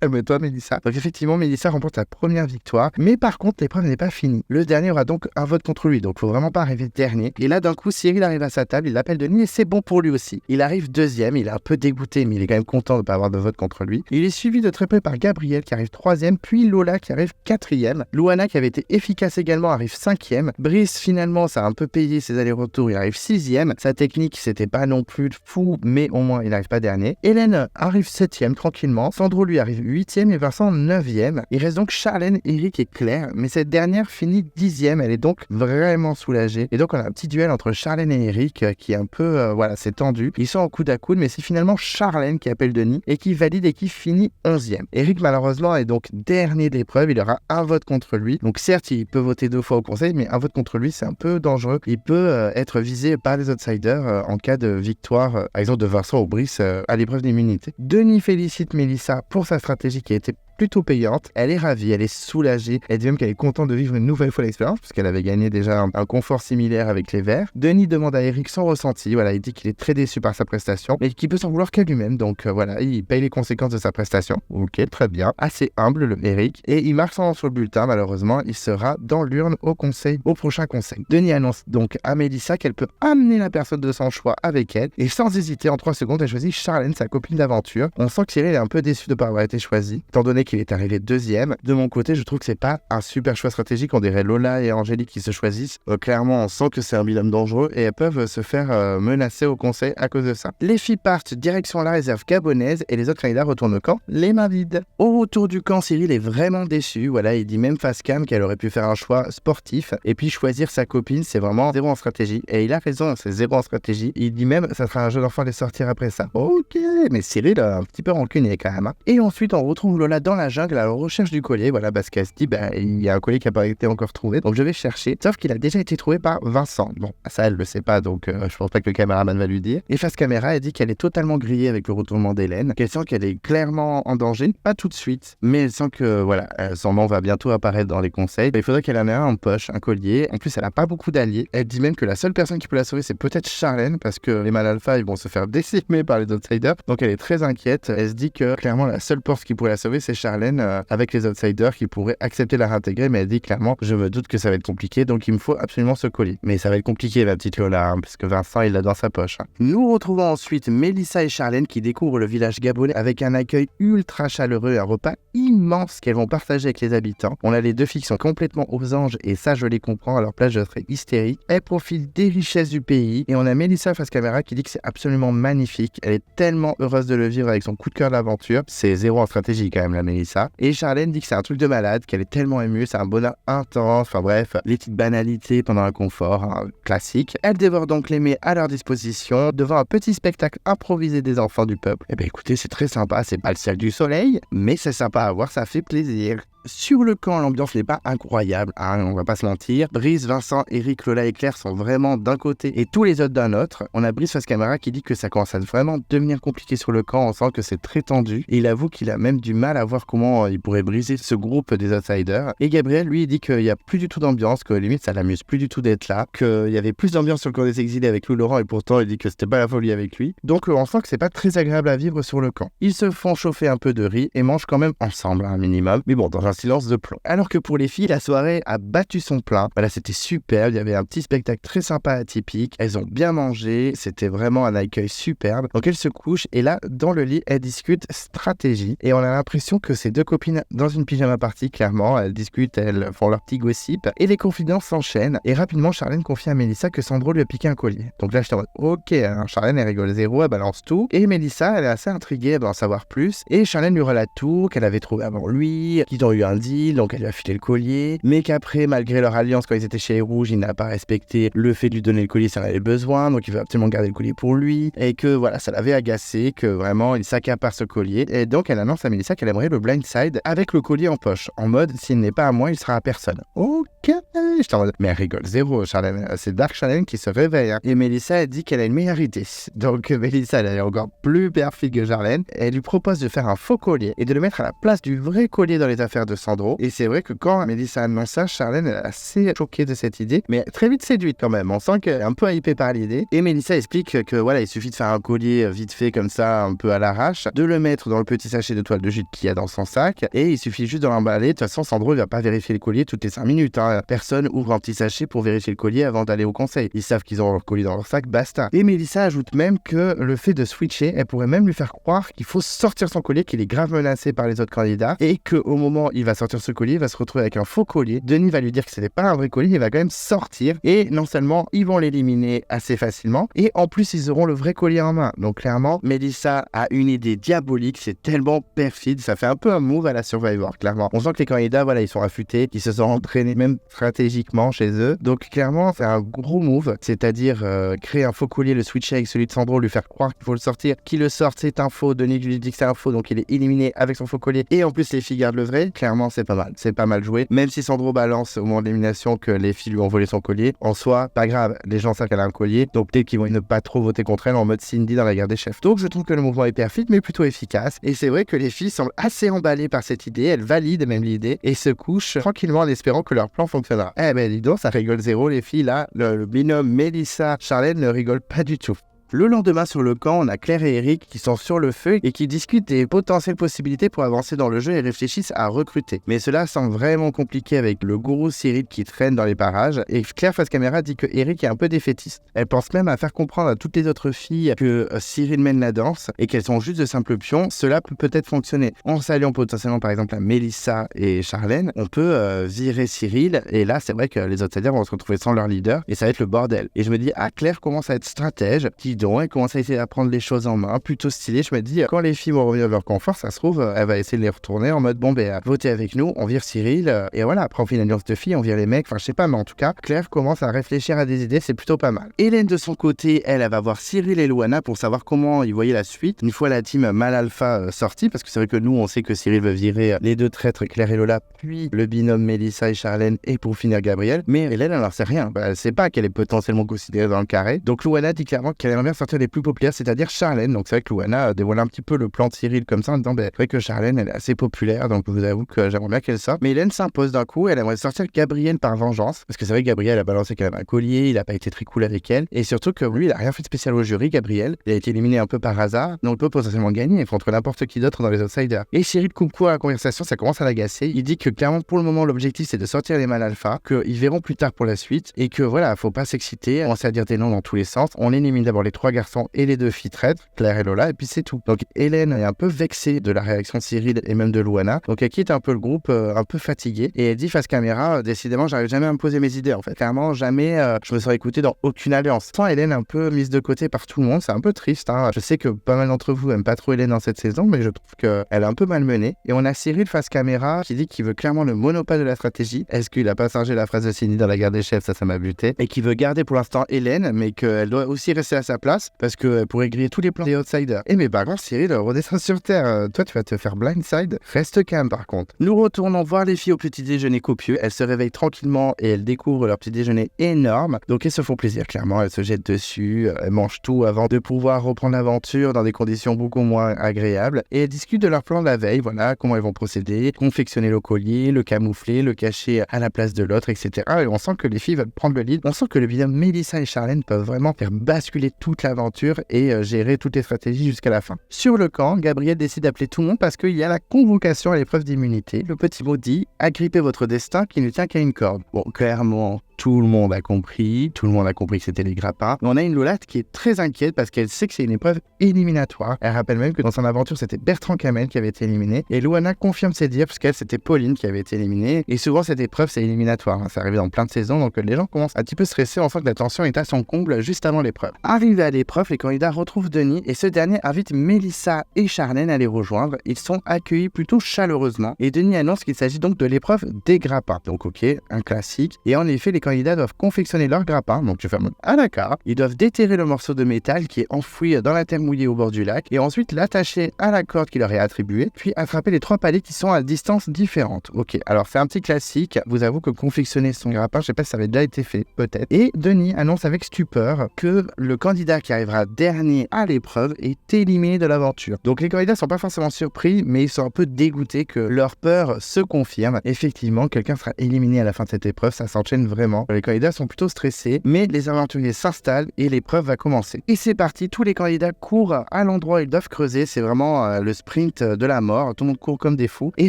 calme-toi, Mélissa. Donc effectivement, Mélissa remporte sa première victoire. Mais par contre, l'épreuve n'est pas finie. Le dernier aura donc un vote contre lui. Donc faut vraiment pas arriver dernier. Et là, d'un coup, Cyril arrive à sa table. Il appelle Denis et c'est bon pour lui aussi. Il arrive deuxième. Il est un peu dégoûté, mais il est quand même content de ne pas avoir de vote contre lui. Il est suivi de très près par Gabriel qui arrive troisième, puis Lola qui arrive quatrième. Louana qui avait été efficace également arrive cinquième. Brice, finalement, ça a un peu payé ses allers-retours, il arrive 6ème. Sa technique, c'était pas non plus fou, mais au moins il n'arrive pas dernier. Hélène arrive 7ème tranquillement. Sandro lui arrive 8ème et Vincent 9ème. Il reste donc Charlène, Eric et Claire, mais cette dernière finit 10ème. Elle est donc vraiment soulagée. Et donc on a un petit duel entre Charlène et Eric qui est un peu, voilà, c'est tendu. Ils sont en coude à coude, mais c'est finalement Charlène qui appelle Denis et qui valide et qui finit 11ème. Eric malheureusement est donc dernier de l'épreuve. Il aura un vote contre lui. Donc certes, il peut voter 2 fois au conseil, mais un vote contre lui, c'est un peu dangereux. Il peut être visé par les outsiders en cas de victoire, par exemple de Vincent ou Brice à l'épreuve d'immunité. Denis félicite Mélissa pour sa stratégie qui a été plutôt payante. Elle est ravie, elle est soulagée. Elle dit même qu'elle est contente de vivre une nouvelle fois l'expérience puisqu'elle avait gagné déjà un confort similaire avec les Verts. Denis demande à Eric son ressenti. Voilà, il dit qu'il est très déçu par sa prestation mais qu'il peut s'en vouloir qu'à lui-même. Donc voilà, il paye les conséquences de sa prestation. Ok, très bien. Assez humble le Eric. Et il marque son nom sur le bulletin. Malheureusement, il sera dans l'urne au prochain conseil. Denis annonce donc à Mélissa qu'elle peut amener la personne de son choix avec elle. Et sans hésiter, en 3 secondes, elle choisit Charlène, sa copine d'aventure. On sent que Cyril est un peu déçu de ne pas avoir été choisi, étant donné qu'il est arrivé 2ème. De mon côté, je trouve que c'est pas un super choix stratégique. On dirait Lola et Angélique qui se choisissent. Clairement, on sent que c'est un binôme dangereux et elles peuvent se faire menacer au conseil à cause de ça. Les filles partent direction la réserve gabonaise et les autres candidats retournent au camp les mains vides. Au retour du camp, Cyril est vraiment déçu. Voilà, il dit même face cam qu'elle aurait pu faire un choix sportif et puis choisir sa copine, c'est vraiment 0 en stratégie. Et il a raison, c'est 0 en stratégie. Il dit même ça sera un jeu d'enfant de sortir après ça. Ok, mais Cyril a un petit peu rancunier quand même. Et ensuite, on retrouve Lola dans la jungle à la recherche du collier. Voilà, parce qu'elle se dit, il y a un collier qui n'a pas été encore trouvé, donc je vais chercher. Sauf qu'il a déjà été trouvé par Vincent. Bon, ça, elle le sait pas, donc je pense pas que le caméraman va lui dire. Et face caméra, elle dit qu'elle est totalement grillée avec le retournement d'Hélène, qu'elle sent qu'elle est clairement en danger, pas tout de suite, mais elle sent que, voilà, son nom va bientôt apparaître dans les conseils. Il faudrait qu'elle en ait un en poche, un collier. En plus, elle a pas beaucoup d'alliés. Elle dit même que la seule personne qui peut la sauver, c'est peut-être Charlène, parce que les mâles alpha, ils vont se faire décimer par les outsiders. Donc elle est très inquiète. Elle se dit que clairement la seule porte qui pourrait la sauver, c'est Charlène. Charlène avec les outsiders qui pourraient accepter de la réintégrer, mais elle dit clairement, je me doute que ça va être compliqué, donc il me faut absolument ce collier. Mais ça va être compliqué, la petite Lola, parce que Vincent, il l'a dans sa poche. Nous retrouvons ensuite Mélissa et Charlène qui découvrent le village gabonais avec un accueil ultra chaleureux et un repas immense qu'elles vont partager avec les habitants. On a les deux filles qui sont complètement aux anges, et ça, je les comprends, à leur place, je serais hystérique. Elles profitent des richesses du pays, et on a Mélissa face caméra qui dit que c'est absolument magnifique. Elle est tellement heureuse de le vivre avec son coup de cœur d'aventure. C'est zéro en stratégie quand même, la Mélissa. Et Charlène dit que c'est un truc de malade, qu'elle est tellement émue, c'est un bonheur intense, enfin bref, les petites banalités pendant un confort, classique. Elle dévore donc les mets à leur disposition, devant un petit spectacle improvisé des enfants du peuple. Eh bien écoutez, c'est très sympa, c'est pas le ciel du soleil, mais c'est sympa à voir, ça fait plaisir. Sur le camp, l'ambiance n'est pas incroyable, on va pas se mentir. Brice, Vincent, Eric, Lola et Claire sont vraiment d'un côté et tous les autres d'un autre. On a Brice face caméra qui dit que ça commence à vraiment devenir compliqué sur le camp, on sent que c'est très tendu. Et il avoue qu'il a même du mal à voir comment il pourrait briser ce groupe des outsiders. Et Gabriel, lui, il dit qu'il n'y a plus du tout d'ambiance, que limite ça l'amuse plus du tout d'être là, qu'il y avait plus d'ambiance sur le camp des exilés avec Lou Laurent et pourtant il dit que c'était pas la folie avec lui. Donc on sent que c'est pas très agréable à vivre sur le camp. Ils se font chauffer un peu de riz et mangent quand même ensemble un minimum, mais bon, dans un silence de plomb. Alors que pour les filles, la soirée a battu son plein. Voilà, c'était super, il y avait un petit spectacle très sympa, atypique. Elles ont bien mangé, c'était vraiment un accueil superbe. Donc elles se couchent et là, dans le lit, elles discutent stratégie. Et on a l'impression que ces deux copines, dans une pyjama party, clairement, elles discutent, elles font leur petit gossip. Et les confidences s'enchaînent. Et rapidement, Charlène confie à Mélissa que Sandro lui a piqué un collier. Donc là, j'étais en mode, ok, alors Charlène, elle rigole zéro, elle balance tout. Et Mélissa, elle est assez intriguée, elle veut en savoir plus. Et Charlène lui relate tout, qu'elle avait trouvé avant lui, qu'ils ont eu un deal, donc elle lui a filé le collier, mais qu'après, malgré leur alliance, quand ils étaient chez les Rouges, il n'a pas respecté le fait de lui donner le collier s'il en avait besoin, donc il veut absolument garder le collier pour lui, et que voilà, ça l'avait agacé, que vraiment, il s'accapare ce collier, et donc elle annonce à Mélissa qu'elle aimerait le blindside avec le collier en poche, en mode, s'il n'est pas à moi, il sera à personne. Ok, j'étais en mode, mais elle rigole zéro, Charlène, c'est Dark Charlène qui se réveille, hein. Et Mélissa, elle dit qu'elle a une meilleure idée, donc Mélissa, elle est encore plus perfide que Charlène, elle lui propose de faire un faux collier, et de le mettre à la place du vrai collier dans les affaires de Sandro, et c'est vrai que quand Mélissa annonce ça, Charlène est assez choquée de cette idée, mais très vite séduite quand même. On sent qu'elle est un peu hypée par l'idée. Et Mélissa explique que voilà, il suffit de faire un collier vite fait comme ça, un peu à l'arrache, de le mettre dans le petit sachet de toile de jute qu'il y a dans son sac, et il suffit juste de l'emballer. De toute façon, Sandro ne va pas vérifier le collier toutes les 5 minutes. Personne ouvre un petit sachet pour vérifier le collier avant d'aller au conseil. Ils savent qu'ils ont leur collier dans leur sac, basta. Et Mélissa ajoute même que le fait de switcher, elle pourrait même lui faire croire qu'il faut sortir son collier, qu'il est grave menacé par les autres candidats, et qu'au moment où il va sortir ce collier, il va se retrouver avec un faux collier. Denis va lui dire que ce n'est pas un vrai collier, il va quand même sortir. Et non seulement ils vont l'éliminer assez facilement, et en plus ils auront le vrai collier en main. Donc clairement, Mélissa a une idée diabolique, c'est tellement perfide, ça fait un peu un move à la Survivor, clairement. On sent que les candidats, voilà, ils sont affûtés, ils se sont entraînés même stratégiquement chez eux. Donc clairement, c'est un gros move, c'est-à-dire créer un faux collier, le switcher avec celui de Sandro, lui faire croire qu'il faut le sortir, qu'il le sorte, c'est un faux. Denis lui dit que c'est un faux, donc il est éliminé avec son faux collier. Et en plus, les filles gardent le vrai. Clairement, c'est pas mal joué. Même si Sandro balance au moment de l'élimination que les filles lui ont volé son collier, en soi, pas grave, les gens savent qu'elle a un collier, donc peut-être qu'ils vont ne pas trop voter contre elle en mode Cindy dans la guerre des chefs. Donc je trouve que le mouvement est perfide, mais plutôt efficace, et c'est vrai que les filles semblent assez emballées par cette idée, elles valident même l'idée, et se couchent tranquillement en espérant que leur plan fonctionnera. Eh ben dis donc, ça rigole zéro les filles là, le binôme Mélissa-Charlène ne rigole pas du tout. Le lendemain sur le camp, on a Claire et Eric qui sont sur le feu et qui discutent des potentielles possibilités pour avancer dans le jeu et réfléchissent à recruter. Mais cela semble vraiment compliqué avec le gourou Cyril qui traîne dans les parages, et Claire face caméra dit que Eric est un peu défaitiste. Elle pense même à faire comprendre à toutes les autres filles que Cyril mène la danse et qu'elles sont juste de simples pions. Cela peut peut-être fonctionner. En s'alliant potentiellement par exemple à Mélissa et Charlène, on peut virer Cyril, et là c'est vrai que les outsiders vont se retrouver sans leur leader et ça va être le bordel. Et je me dis, Claire commence à être stratège, elle commence à essayer d'apprendre les choses en main, plutôt stylé. Je me dis, quand les filles vont revenir à leur confort, ça se trouve, elle va essayer de les retourner en mode, bon, votez avec nous, on vire Cyril, et voilà, après on fait une alliance de filles, on vire les mecs, enfin je sais pas, mais en tout cas, Claire commence à réfléchir à des idées, c'est plutôt pas mal. Hélène de son côté, elle va voir Cyril et Loana pour savoir comment ils voyaient la suite, une fois la team Mal Alpha sortie, parce que c'est vrai que nous, on sait que Cyril veut virer les deux traîtres, Claire et Lola, puis le binôme Mélissa et Charlène, et pour finir Gabriel, mais Hélène, elle n'en sait rien, elle sait pas qu'elle est potentiellement considérée dans le carré, donc Loana dit clairement qu'elle aimerait bien sortir les plus populaires, c'est-à-dire Charlène. Donc c'est vrai que Loana dévoile un petit peu le plan de Cyril comme ça en disant c'est vrai que Charlène elle est assez populaire, donc je vous avoue que j'aimerais bien qu'elle sorte. Mais Hélène s'impose d'un coup, elle aimerait sortir Gabriel par vengeance, parce que c'est vrai que Gabriel a balancé quand même un collier, il a pas été très cool avec elle, et surtout que lui il a rien fait de spécial au jury, Gabriel, il a été éliminé un peu par hasard, donc il peut potentiellement gagner contre n'importe qui d'autre dans les outsiders. Et Cyril coupe court à la conversation, ça commence à l'agacer, il dit que clairement pour le moment l'objectif c'est de sortir les mâles alpha, qu'ils verront plus tard pour la suite, et que voilà, faut pas s'exciter, commencer à dire des noms dans tous les sens, on élimine d'abord les 3 garçons et les 2 filles traîtres, Claire et Lola, et puis c'est tout. Donc Hélène est un peu vexée de la réaction de Cyril et même de Loana, donc elle quitte un peu le groupe, un peu fatiguée, et elle dit face caméra, décidément j'arrive jamais à me poser mes idées en fait, clairement jamais je me serais écouté dans aucune alliance. Sans Hélène un peu mise de côté par tout le monde, c'est un peu triste, hein. Je sais que pas mal d'entre vous aiment pas trop Hélène dans cette saison, mais je trouve qu'elle est un peu malmenée, et on a Cyril face caméra qui dit qu'il veut clairement le monopole de la stratégie. Est-ce qu'il a pas changé la phrase de Cindy dans la guerre des chefs, ça m'a buté, et qui veut garder pour l'instant Hélène, mais qu'elle doit aussi rester à sa place, parce qu'elle pourrait griller tous les plans des outsiders. Et mais par contre Cyril redescend sur terre, toi tu vas te faire blindside, reste calme par contre. Nous retournons voir les filles au petit déjeuner copieux, elles se réveillent tranquillement et elles découvrent leur petit déjeuner énorme, donc elles se font plaisir clairement, elles se jettent dessus, elles mangent tout avant de pouvoir reprendre l'aventure dans des conditions beaucoup moins agréables, et elles discutent de leur plan de la veille, voilà, comment elles vont procéder, confectionner le collier, le camoufler, le cacher à la place de l'autre, etc. Et on sent que les filles veulent prendre le lead, on sent que le binôme Mélissa et Charlène peuvent vraiment faire basculer toute l'aventure et gérer toutes les stratégies jusqu'à la fin. Sur le camp, Gabriel décide d'appeler tout le monde parce qu'il y a la convocation à l'épreuve d'immunité. Le petit mot dit « Agrippez votre destin qui ne tient qu'à une corde ». Bon, clairement, tout le monde a compris que c'était les grappins. Mais on a une Lola qui est très inquiète parce qu'elle sait que c'est une épreuve éliminatoire. Elle rappelle même que dans son aventure, c'était Bertrand Camel qui avait été éliminé. Et Loana confirme ses dires puisqu'elle, c'était Pauline qui avait été éliminée. Et souvent, cette épreuve, c'est éliminatoire, hein. Ça arrive dans plein de saisons, donc les gens commencent un petit peu stressés. On sent que la tension est à son comble juste avant l'épreuve. Arrivés à l'épreuve, les candidats retrouvent Denis et ce dernier invite Mélissa et Charlène à les rejoindre. Ils sont accueillis plutôt chaleureusement. Et Denis annonce qu'il s'agit donc de l'épreuve des grappins. Donc ok, un classique. Et en effet, les candidats doivent confectionner leur grappin, donc je ferme à la carte. Ils doivent déterrer le morceau de métal qui est enfoui dans la terre mouillée au bord du lac et ensuite l'attacher à la corde qui leur est attribuée, puis attraper les 3 palets qui sont à distance différente. Ok, alors c'est un petit classique, vous avoue que confectionner son grappin, je sais pas si ça avait déjà été fait, peut-être. Et Denis annonce avec stupeur que le candidat qui arrivera dernier à l'épreuve est éliminé de l'aventure. Donc les candidats sont pas forcément surpris, mais ils sont un peu dégoûtés que leur peur se confirme. Effectivement, quelqu'un sera éliminé à la fin de cette épreuve, ça s'enchaîne vraiment. Les candidats sont plutôt stressés, mais les aventuriers s'installent et l'épreuve va commencer. Et c'est parti, tous les candidats courent à l'endroit où ils doivent creuser, c'est vraiment le sprint de la mort, tout le monde court comme des fous, et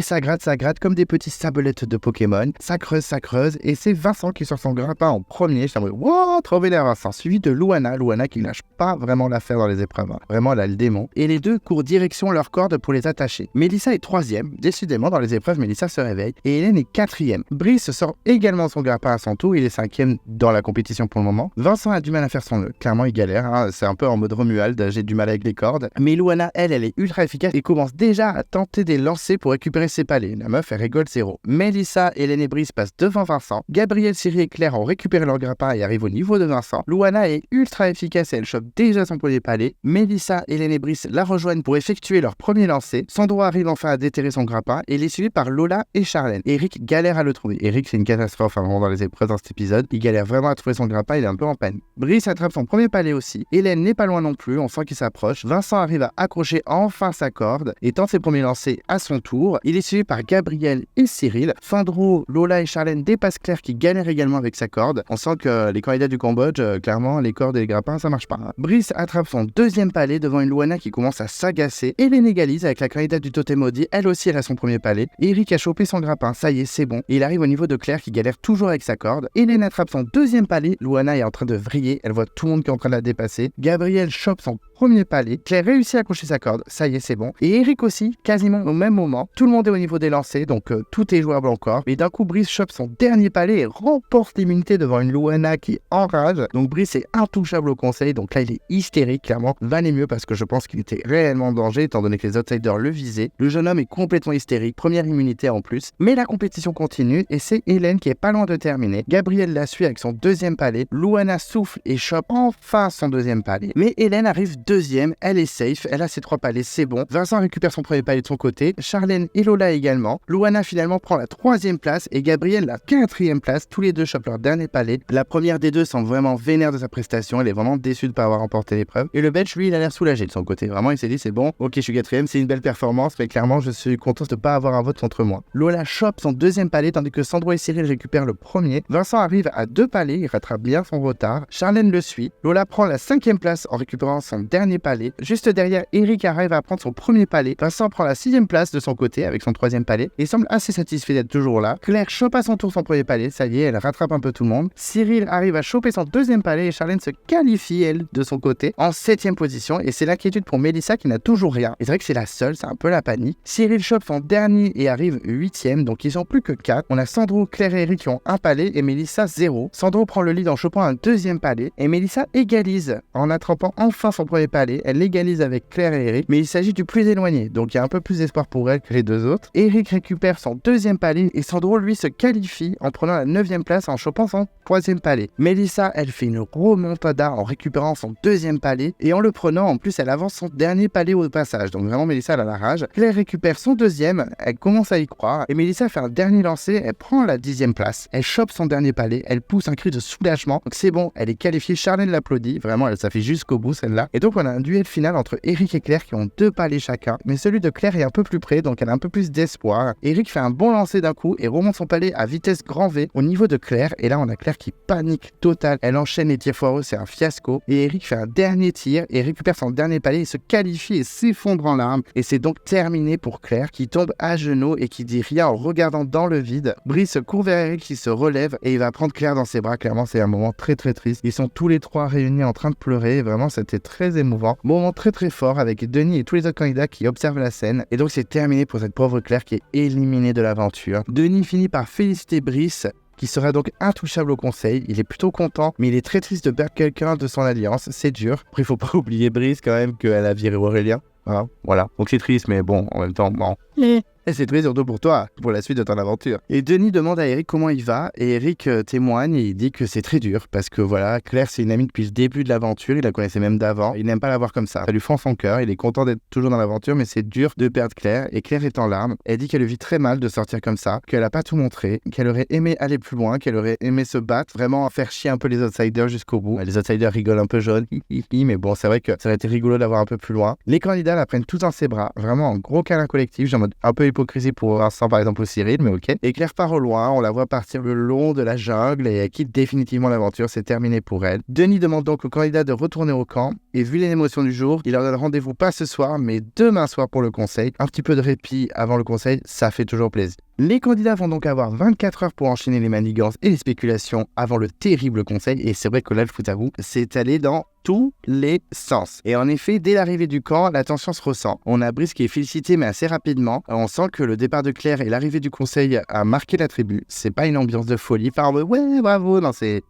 ça gratte comme des petits sabelettes de Pokémon, ça creuse, et c'est Vincent qui sort son grappin en premier, je suis en mode, wow, trop vénère Vincent, suivi de Loana qui lâche pas vraiment l'affaire dans les épreuves, hein. Vraiment elle a le démon, et les deux courent direction leur corde pour les attacher. Mélissa est 3e, décidément dans les épreuves, Mélissa se réveille, et Hélène est 4e. Brice sort également son grappin à son tour, il est 5e dans la compétition pour le moment. Vincent a du mal à faire son nœud, clairement il galère, hein. C'est un peu en mode Romuald, j'ai du mal avec les cordes, mais Loana elle est ultra efficace et commence déjà à tenter des lancers pour récupérer ses palets. La meuf elle rigole zéro. Mélissa, Hélène et Brice passent devant Vincent, Gabriel, Cyril et Claire ont récupéré leur grappin et arrivent au niveau de Vincent. Loana est ultra efficace et elle chope déjà son premier palais. Mélissa, Hélène et Brice la rejoignent pour effectuer leur premier lancer. Sandro arrive enfin à déterrer son grappin et il est suivi par Lola et Charlène. Eric galère à le trouver. Eric c'est une catastrophe vraiment dans les épreuves dans cet épisode. Il galère vraiment à trouver son grappin, il est un peu en peine. Brice attrape son premier palais aussi. Hélène n'est pas loin non plus, on sent qu'il s'approche. Vincent arrive à accrocher enfin sa corde et tente ses premiers lancers à son tour. Il est suivi par Gabriel et Cyril. Sandro, Lola et Charlène dépassent Claire qui galère également avec sa corde. On sent que les candidats du Cambodge, clairement, les cordes et les grappins, ça marche pas. Brice attrape son deuxième palais devant une Loana qui commence à s'agacer. Hélène égalise avec la candidate du Totem Maudit. Elle aussi, elle a son premier palais. Eric a chopé son grappin. Ça y est, c'est bon. Et il arrive au niveau de Claire qui galère toujours avec sa corde. Hélène attrape son deuxième palais. Loana est en train de vriller. Elle voit tout le monde qui est en train de la dépasser. Gabriel chope son premier palais. Claire réussit à accrocher sa corde. Ça y est, c'est bon. Et Eric aussi, quasiment au même moment. Tout le monde est au niveau des lancers, donc tout est jouable encore. Et d'un coup, Brice chope son dernier palais et remporte l'immunité devant une Loana qui enrage. Donc Brice est intouchable au conseil. Donc là, il est hystérique, clairement. Valait mieux parce que je pense qu'il était réellement en danger, étant donné que les outsiders le visaient. Le jeune homme est complètement hystérique. Première immunité en plus. Mais la compétition continue et c'est Hélène qui est pas loin de terminer. Gabriel la suit avec son deuxième palais. Louana souffle et chope enfin son deuxième palais. Mais Hélène arrive deuxième, elle est safe, elle a ses 3 palais, c'est bon. Vincent récupère son premier palais de son côté, Charlène et Lola également. Louana finalement prend la 3e place et Gabriel la 4e place. Tous les deux chopent leur dernier palais. La première des deux semble vraiment vénère de sa prestation, elle est vraiment déçue de ne pas avoir remporté l'épreuve. Et le Belge, lui, il a l'air soulagé de son côté. Vraiment, il s'est dit, c'est bon, ok, je suis 4e, c'est une belle performance, mais clairement, je suis content de ne pas avoir un vote contre moi. Lola chope son deuxième palais, tandis que Sandro et Cyril récupèrent le premier. Vincent arrive à 2 palais, il rattrape bien son retard. Charlène le suit. Lola prend la 5e place en récupérant son dernier palais. Juste derrière, Eric arrive à prendre son premier palais. Vincent prend la 6e place de son côté avec son 3e palais et semble assez satisfait d'être toujours là. Claire chope à son tour son premier palais, ça y est, elle rattrape un peu tout le monde. Cyril arrive à choper son 2e palais et Charlène se qualifie, elle, de son côté, en 7e position. Et c'est l'inquiétude pour Mélissa qui n'a toujours rien. Et c'est vrai que c'est la seule, c'est un peu la panique. Cyril chope son dernier et arrive 8e, donc ils sont plus que 4. On a Sandro, Claire et Eric qui ont un palais et Mélissa 0. Sandro prend le lead en chopant un 2e palais et Mélissa égalise en attrapant enfin son premier palais. Elle l'égalise avec Claire et Eric, mais il s'agit du plus éloigné, donc il y a un peu plus d'espoir pour elle que les deux autres. Eric récupère son 2e palais et Sandro lui se qualifie en prenant la 9e place en chopant son 3e palais. Mélissa, elle fait une remontada en récupérant son 2e palais et en le prenant, en plus elle avance son dernier palais au passage, donc vraiment Mélissa elle a la rage. Claire récupère son 2e, elle commence à y croire et Mélissa fait un dernier lancer, elle prend la 10e place, elle chope son dernier palais, elle pousse un cri de soulagement, donc c'est bon, elle est qualifiée, Charlène l'applaudit, vraiment elle ça fait jusqu'au bout celle-là. Et donc on a un duel final entre Eric et Claire qui ont 2 palais chacun, mais celui de Claire est un peu plus près, donc elle a un peu plus d'espoir. Eric fait un bon lancer d'un coup et remonte son palais à vitesse grand V au niveau de Claire, et là on a Claire qui panique totale, elle enchaîne les tirs foireux, c'est un fiasco, et Eric fait un dernier tir et récupère son dernier palais et se qualifie et s'effondre en larmes, et c'est donc terminé pour Claire qui tombe à genoux et qui dit rien en regardant dans le vide. Brice court vers Eric qui se relève et il va prendre Claire dans ses bras, clairement c'est un moment très très triste, ils sont tous les 3 réunis en train de pleurer, vraiment c'était très émouvant, moment très très fort avec Denis et tous les autres candidats qui observent la scène, et donc c'est terminé pour cette pauvre Claire qui est éliminée de l'aventure. Denis finit par féliciter Brice qui sera donc intouchable au conseil. Il est plutôt content, mais il est très triste de perdre quelqu'un de son alliance, c'est dur. Après, il faut pas oublier Brice quand même qu'elle a viré Aurélien. Voilà, donc c'est triste, mais bon, en même temps, bon. Et c'est triste surtout pour toi, pour la suite de ton aventure. Et Denis demande à Eric comment il va, et Eric témoigne et il dit que c'est très dur, parce que voilà, Claire c'est une amie depuis le début de l'aventure, il la connaissait même d'avant, il n'aime pas la voir comme ça lui fend son cœur, il est content d'être toujours dans l'aventure, mais c'est dur de perdre Claire, et Claire est en larmes, elle dit qu'elle le vit très mal de sortir comme ça, qu'elle a pas tout montré, qu'elle aurait aimé aller plus loin, qu'elle aurait aimé se battre, vraiment faire chier un peu les outsiders jusqu'au bout. Les outsiders rigolent un peu jaune, mais bon, c'est vrai que ça aurait été rigolo d'avoir un peu plus loin. Les candidats la prennent tous dans ses bras, vraiment en gros câlin collectif, genre un peu hypocrisie pour Vincent par exemple ou Cyril, mais ok. Et Claire part au loin, on la voit partir le long de la jungle et elle quitte définitivement l'aventure, c'est terminé pour elle. Denis demande donc aux candidats de retourner au camp, et vu les émotions du jour, il leur donne rendez-vous pas ce soir, mais demain soir pour le conseil. Un petit peu de répit avant le conseil, ça fait toujours plaisir. Les candidats vont donc avoir 24 heures pour enchaîner les manigances et les spéculations avant le terrible conseil, et c'est vrai que là, je vous avoue, c'est allé dans tous les sens. Et en effet, dès l'arrivée du camp, la tension se ressent. On a Brice qui est félicité, mais assez rapidement. On sent que le départ de Claire et l'arrivée du conseil a marqué la tribu. C'est pas une ambiance de folie, pas en mode ouais, bravo, non, c'est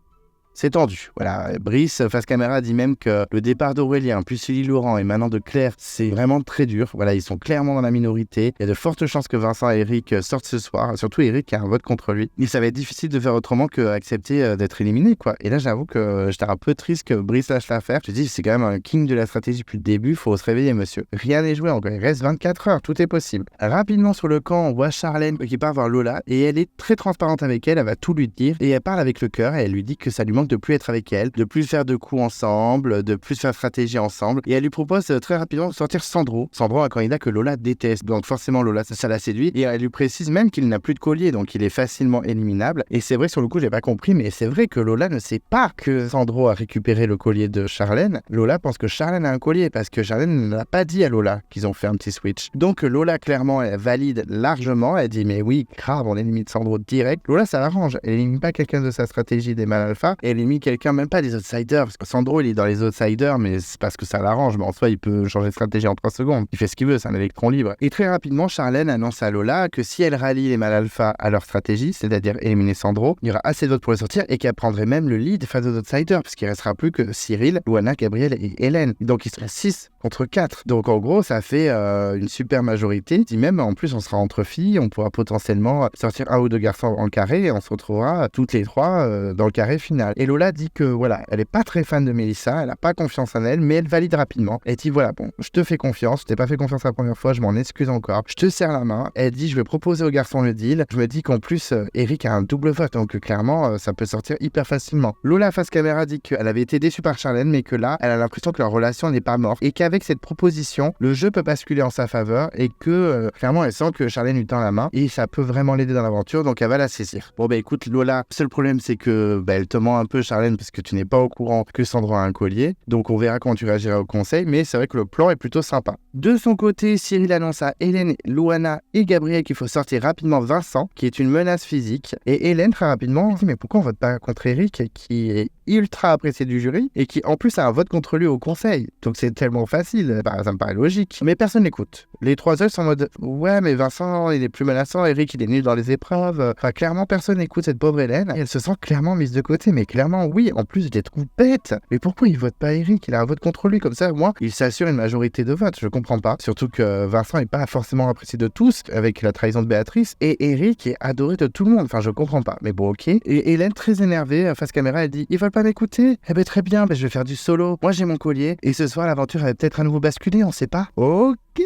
tendu. Voilà, Brice, face caméra, dit même que le départ d'Aurélien, puis celui de Laurent et maintenant de Claire, c'est vraiment très dur. Voilà, ils sont clairement dans la minorité. Il y a de fortes chances que Vincent et Eric sortent ce soir. Surtout Eric qui a un vote contre lui. Et ça va être difficile de faire autrement qu'accepter d'être éliminé, quoi. Et là, j'avoue que j'étais un peu triste que Brice lâche l'affaire. Je dis, c'est quand même un king de la stratégie depuis le début. Faut se réveiller, monsieur. Rien n'est joué encore. Il reste 24 heures. Tout est possible. Rapidement sur le camp, on voit Charlène qui part voir Lola et elle est très transparente avec elle. Elle va tout lui dire et elle parle avec le cœur et elle lui dit que ça lui manque de plus être avec elle, de plus faire de coups ensemble, de plus faire stratégie ensemble, et elle lui propose très rapidement de sortir Sandro, un candidat que Lola déteste, donc forcément Lola ça la séduit, et elle lui précise même qu'il n'a plus de collier, donc il est facilement éliminable, et c'est vrai sur le coup j'ai pas compris, mais c'est vrai que Lola ne sait pas que Sandro a récupéré le collier de Charlène. Lola pense que Charlène a un collier, parce que Charlène ne l'a pas dit à Lola qu'ils ont fait un petit switch, donc Lola clairement elle valide largement, elle dit mais oui grave on élimine Sandro direct. Lola ça l'arrange, elle élimine pas quelqu'un de sa stratégie des mâles alpha, elle qu'elle ait mis quelqu'un, même pas des outsiders, parce que Sandro, il est dans les outsiders, mais c'est parce que ça l'arrange, mais en soi, il peut changer de stratégie en 3 secondes. Il fait ce qu'il veut, c'est un électron libre. Et très rapidement, Charlène annonce à Lola que si elle rallie les mâles alpha à leur stratégie, c'est-à-dire éliminer Sandro, il y aura assez de votes pour le sortir et qu'elle prendrait même le lead face aux outsiders, parce qu'il restera plus que Cyril, Luana, Gabriel et Hélène. Donc il sera 6 contre 4. Donc en gros, ça fait une super majorité. Si même en plus on sera entre filles, on pourra potentiellement sortir un ou deux garçons en carré et on se retrouvera toutes les 3 dans le carré final. Et Lola dit que voilà, elle est pas très fan de Mélissa, elle a pas confiance en elle, mais elle valide rapidement. Elle dit voilà, bon, je te fais confiance, je t'ai pas fait confiance la première fois, je m'en excuse encore. Je te serre la main. Elle dit je vais proposer aux garçons le deal. Je me dis qu'en plus Eric a un double vote, donc clairement ça peut sortir hyper facilement. Lola face caméra dit qu'elle avait été déçue par Charlène, mais que là, elle a l'impression que leur relation n'est pas morte et qu'avec cette proposition, le jeu peut basculer en sa faveur et que clairement elle sent que Charlène lui tend la main et ça peut vraiment l'aider dans l'aventure, donc elle va la saisir. Bon écoute Lola, le seul problème c'est que elle te ment un peu Charlène parce que tu n'es pas au courant que Sandro a un collier, donc on verra comment tu réagiras au conseil, mais c'est vrai que le plan est plutôt sympa. De son côté, Cyril annonce à Hélène, Luana et Gabriel qu'il faut sortir rapidement Vincent, qui est une menace physique, et Hélène très rapidement dit mais pourquoi on vote pas contre Eric qui est ultra apprécié du jury et qui en plus a un vote contre lui au conseil, donc c'est tellement facile, ça me paraît logique, mais personne n'écoute. Les 3 autres sont en mode ouais mais Vincent il est plus menaçant, Eric il est nul dans les épreuves, enfin clairement personne n'écoute cette pauvre Hélène et elle se sent clairement mise de côté, mais clairement oui, en plus je les trouve bêtes, mais pourquoi il vote pas Eric, il a un vote contre lui comme ça, moi il s'assure une majorité de votes, je comprends pas, surtout que Vincent est pas forcément apprécié de tous avec la trahison de Béatrice et Eric est adoré de tout le monde, enfin je comprends pas, mais bon ok. Et Hélène très énervée face caméra elle dit ils veulent pas m'écouter, eh ben très bien, je vais faire du solo, moi j'ai mon collier et ce soir l'aventure va peut-être à nouveau basculer, on sait pas. Ok.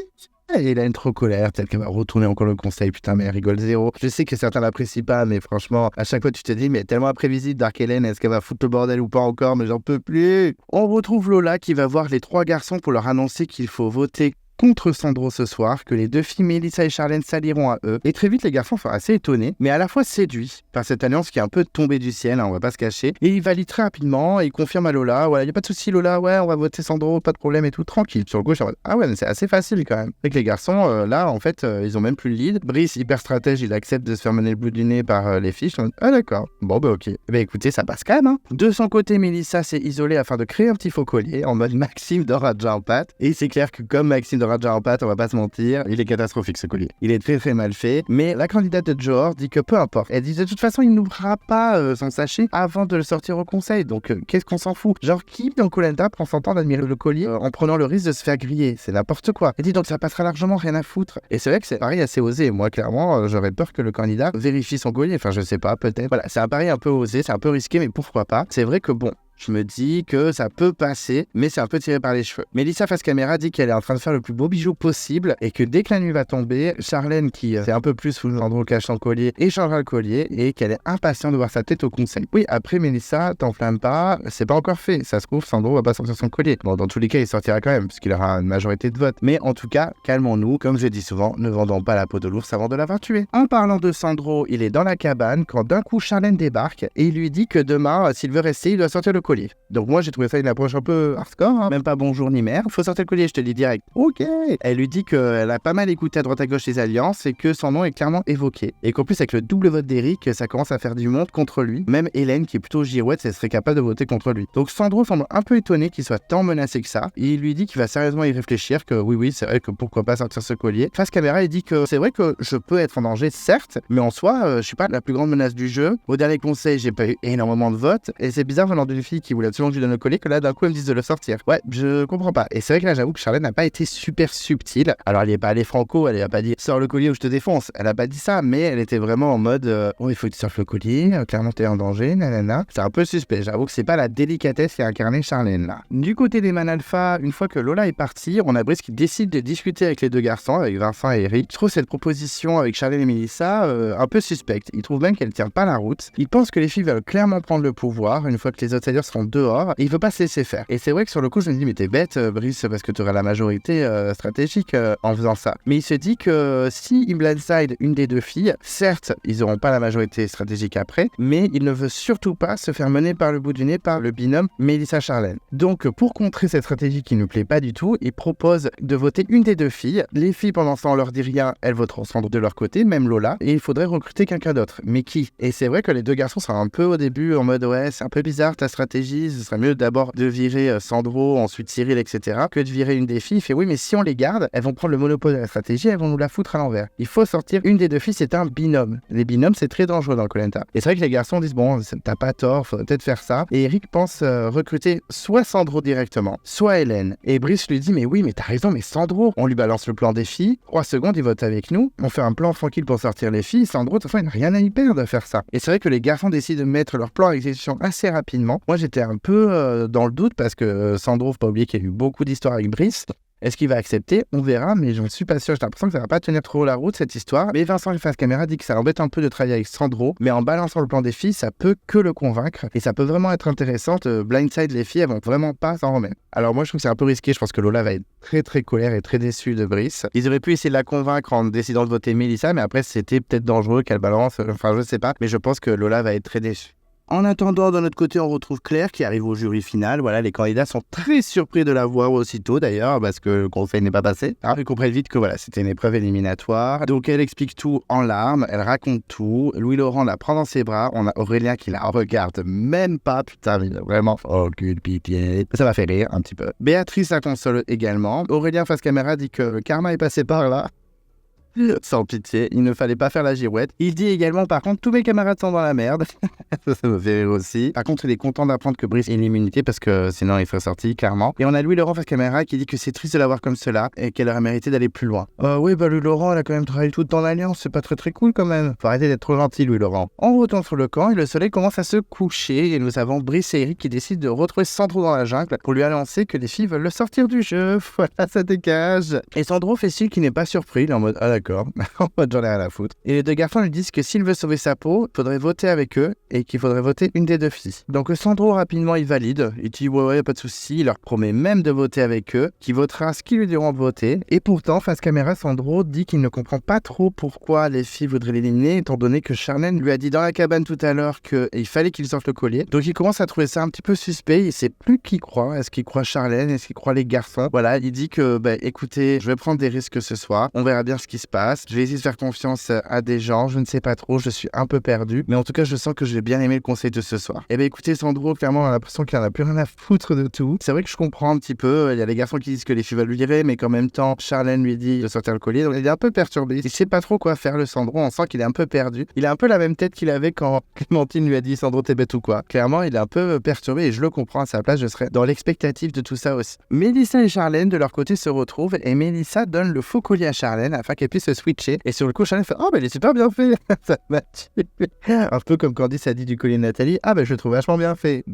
Et Hélène trop colère, peut-être qu'elle va retourner encore le conseil, putain mais elle rigole zéro. Je sais que certains l'apprécient pas, mais franchement, à chaque fois tu te dis, mais tellement imprévisible Dark Hélène, est-ce qu'elle va foutre le bordel ou pas encore, mais j'en peux plus. On retrouve Lola qui va voir les 3 garçons pour leur annoncer qu'il faut voter contre Sandro ce soir, que les 2 filles Mélissa et Charlène s'allieront à eux. Et très vite, les garçons sont assez étonnés, mais à la fois séduits par cette alliance qui est un peu tombée du ciel, on va pas se cacher. Et ils valident très rapidement et ils confirment à Lola, voilà, y a pas de souci Lola, ouais, on va voter Sandro, pas de problème et tout, tranquille. Sur le coup, je suis en mode, ah ouais, mais c'est assez facile quand même. Avec les garçons, là, en fait, ils ont même plus le lead. Brice, hyper stratège, il accepte de se faire mener le bout du nez par les filles. Je suis en mode, ah d'accord, bon bah ok. Bah écoutez, ça passe quand même, hein. De son côté, Mélissa s'est isolée afin de créer un petit faux collier en mode Maxime de Raja en pâte. Et c'est clair que comme Maxime de Raja en pâte, on va pas se mentir, il est catastrophique ce collier. Il est très très mal fait, mais la candidate de Johor dit que peu importe. Elle dit de toute façon, il n'ouvrira pas son sachet avant de le sortir au conseil, donc qu'est-ce qu'on s'en fout? Genre, qui dans Koh-Lanta prend son temps d'admirer le collier en prenant le risque de se faire griller? C'est n'importe quoi. Elle dit donc ça passera largement, rien à foutre. Et c'est vrai que c'est un pari assez osé. Moi, clairement, j'aurais peur que le candidat vérifie son collier. Enfin, je sais pas, peut-être. Voilà, c'est un pari un peu osé, c'est un peu risqué, mais pourquoi pas? C'est vrai que bon, je me dis que ça peut passer, mais c'est un peu tiré par les cheveux. Mélissa face caméra dit qu'elle est en train de faire le plus beau bijou possible et que dès que la nuit va tomber, Charlène, qui c'est un peu plus sous Sandro cache son collier, échangera le collier et qu'elle est impatiente de voir sa tête au conseil. Oui, après Mélissa, t'enflamme pas, c'est pas encore fait. Ça se trouve, Sandro va pas sortir son collier. Bon, dans tous les cas, il sortira quand même, puisqu'il aura une majorité de votes. Mais en tout cas, calmons-nous. Comme je dis souvent, ne vendons pas la peau de l'ours avant de l'avoir tué. En parlant de Sandro, il est dans la cabane quand d'un coup Charlène débarque et il lui dit que demain, s'il veut rester, il doit sortir le collier. Donc moi j'ai trouvé ça une approche un peu hardcore, hein. Même pas bonjour ni merde, faut sortir le collier, je te dis direct. Ok. Elle lui dit qu'elle a pas mal écouté à droite à gauche les alliances et que son nom est clairement évoqué. Et qu'en plus avec le double vote d'Eric, ça commence à faire du monde contre lui. Même Hélène qui est plutôt girouette, elle serait capable de voter contre lui. Donc Sandro semble un peu étonné qu'il soit tant menacé que ça. Et il lui dit qu'il va sérieusement y réfléchir, que oui c'est vrai que pourquoi pas sortir ce collier. Face caméra il dit que c'est vrai que je peux être en danger certes, mais en soi je suis pas la plus grande menace du jeu. Au dernier conseil j'ai pas eu énormément de votes et c'est bizarre venant d'une fille qui voulait absolument que je lui donne le collier que là d'un coup elle me dise de le sortir. Ouais, je comprends pas. Et c'est vrai que là j'avoue que Charlène n'a pas été super subtile. Alors elle y est pas allée franco, elle y a pas dit sors le collier ou je te défonce. Elle a pas dit ça, mais elle était vraiment en mode oh il faut que tu sortes le collier, clairement t'es en danger, nanana. C'est un peu suspect. J'avoue que c'est pas la délicatesse qui a incarné Charlène là. Du côté des Man Alpha, une fois que Lola est partie, on a Brice qui décide de discuter avec les 2 garçons, avec Vincent et Eric. Je trouve cette proposition avec Charlène et Mélissa un peu suspecte. Il trouve même qu'elle tient pas la route. Il pense que les filles veulent clairement prendre le pouvoir une fois que les outsiders garçons dehors et il veut pas se laisser faire. Et c'est vrai que sur le coup, je me dis, mais t'es bête, Brice, parce que tu auras la majorité stratégique en faisant ça. Mais il se dit que si il blindside une des deux filles, certes, ils n'auront pas la majorité stratégique après, mais il ne veut surtout pas se faire mener par le bout du nez par le binôme Mélissa-Charlène. Donc, pour contrer cette stratégie qui ne plaît pas du tout, il propose de voter une des deux filles. Les filles, pendant ce temps, on leur dit rien, elles voteront Sandro de leur côté, même Lola, et il faudrait recruter quelqu'un d'autre. Mais qui? Et c'est vrai que les deux garçons sont un peu au début en mode ouais, c'est un peu bizarre ta stratégie, ce serait mieux d'abord de virer Sandro, ensuite Cyril, etc., que de virer une des filles. Il fait oui, mais si on les garde, elles vont prendre le monopole de la stratégie, elles vont nous la foutre à l'envers. Il faut sortir une des deux filles, c'est un binôme. Les binômes, c'est très dangereux dans le Koh Lanta. Et c'est vrai que les garçons disent bon, t'as pas tort, faudrait peut-être faire ça. Et Eric pense recruter soit Sandro directement, soit Hélène. Et Brice lui dit mais oui, mais t'as raison, mais Sandro, on lui balance le plan des filles, 3 secondes, il vote avec nous, on fait un plan tranquille pour sortir les filles, Sandro, de toute façon, il n'a rien à y perdre de faire ça. Et c'est vrai que les garçons décident de mettre leur plan à exécution assez rapidement. Moi, j'étais un peu dans le doute parce que Sandro, faut pas oublier qu'il y a eu beaucoup d'histoires avec Brice. Est-ce qu'il va accepter? On verra, mais j'en suis pas sûr. J'ai l'impression que ça va pas tenir trop la route, cette histoire. Mais Vincent Face Caméra dit que ça l'embête un peu de travailler avec Sandro, mais en balançant le plan des filles, ça peut que le convaincre. Et ça peut vraiment être intéressant. Blindside, les filles, elles vont vraiment pas s'en remettre. Alors moi, je trouve que c'est un peu risqué. Je pense que Lola va être très très colère et très déçue de Brice. Ils auraient pu essayer de la convaincre en décidant de voter Mélissa, mais après, c'était peut-être dangereux qu'elle balance. Enfin, je sais pas. Mais je pense que Lola va être très déçue. En attendant, de notre côté, on retrouve Claire qui arrive au jury final. Voilà, les candidats sont très surpris de la voir aussitôt d'ailleurs, parce que le conseil n'est pas passé. Ils comprennent vite que voilà, c'était une épreuve éliminatoire. Donc elle explique tout en larmes, elle raconte tout. Louis-Laurent la prend dans ses bras. On a Aurélien qui la regarde même pas. Putain, mais vraiment, aucune pitié. Ça m'a fait rire un petit peu. Béatrice la console également. Aurélien face caméra dit que le karma est passé par là. Sans pitié, il ne fallait pas faire la girouette. Il dit également, par contre, tous mes camarades sont dans la merde. Ça me fait rire aussi. Par contre, il est content d'apprendre que Brice a l'immunité parce que sinon il serait sorti, clairement. Et on a Louis-Laurent face caméra qui dit que c'est triste de la voir comme cela et qu'elle aurait mérité d'aller plus loin. Oui, Louis-Laurent, elle a quand même travaillé tout dans l'Alliance, c'est pas très très cool quand même. Faut arrêter d'être trop gentil, Louis-Laurent. On retourne sur le camp et le soleil commence à se coucher et nous avons Brice et Eric qui décident de retrouver Sandro dans la jungle pour lui annoncer que les filles veulent le sortir du jeu. Voilà, ça dégage. Et Sandro fait style qu'il n'est pas surpris, il est en mode d'accord, en mode j'en ai rien à foutre. Et les deux garçons lui disent que s'il veut sauver sa peau, il faudrait voter avec eux et qu'il faudrait voter une des deux filles. Donc Sandro rapidement il valide, il dit ouais pas de souci, il leur promet même de voter avec eux, qu'il votera ce qu'ils lui diront de voter. Et pourtant face caméra Sandro dit qu'il ne comprend pas trop pourquoi les filles voudraient l'éliminer étant donné que Charlène lui a dit dans la cabane tout à l'heure qu'il fallait qu'il sorte le collier. Donc il commence à trouver ça un petit peu suspect, il sait plus qui croit, est-ce qu'il croit Charlène, est-ce qu'il croit les garçons. Voilà, il dit que écoutez, je vais prendre des risques ce soir, on verra bien ce qui se passe, je vais essayer de faire confiance à des gens, je ne sais pas trop, je suis un peu perdu, mais en tout cas je sens que j'ai bien aimé le conseil de ce soir. Et écoutez Sandro, clairement on a l'impression qu'il en a plus rien à foutre de tout. C'est vrai que je comprends un petit peu, il y a les garçons qui disent que les filles veulent lui virer, mais qu'en même temps Charlène lui dit de sortir le collier, donc il est un peu perturbé, il sait pas trop quoi faire le Sandro, on sent qu'il est un peu perdu, il a un peu la même tête qu'il avait quand Clémentine lui a dit Sandro t'es bête ou quoi. Clairement il est un peu perturbé et je le comprends, à sa place je serais dans l'expectative de tout ça aussi. Mélissa et Charlène de leur côté se retrouvent et Mélissa donne le faux collier à Charlène afin qu'elle puisse se switcher et sur le coup Charlène fait oh il est super bien fait. Ça m'a tué. Un peu comme Candice a dit du collier de Nathalie, je le trouve vachement bien fait.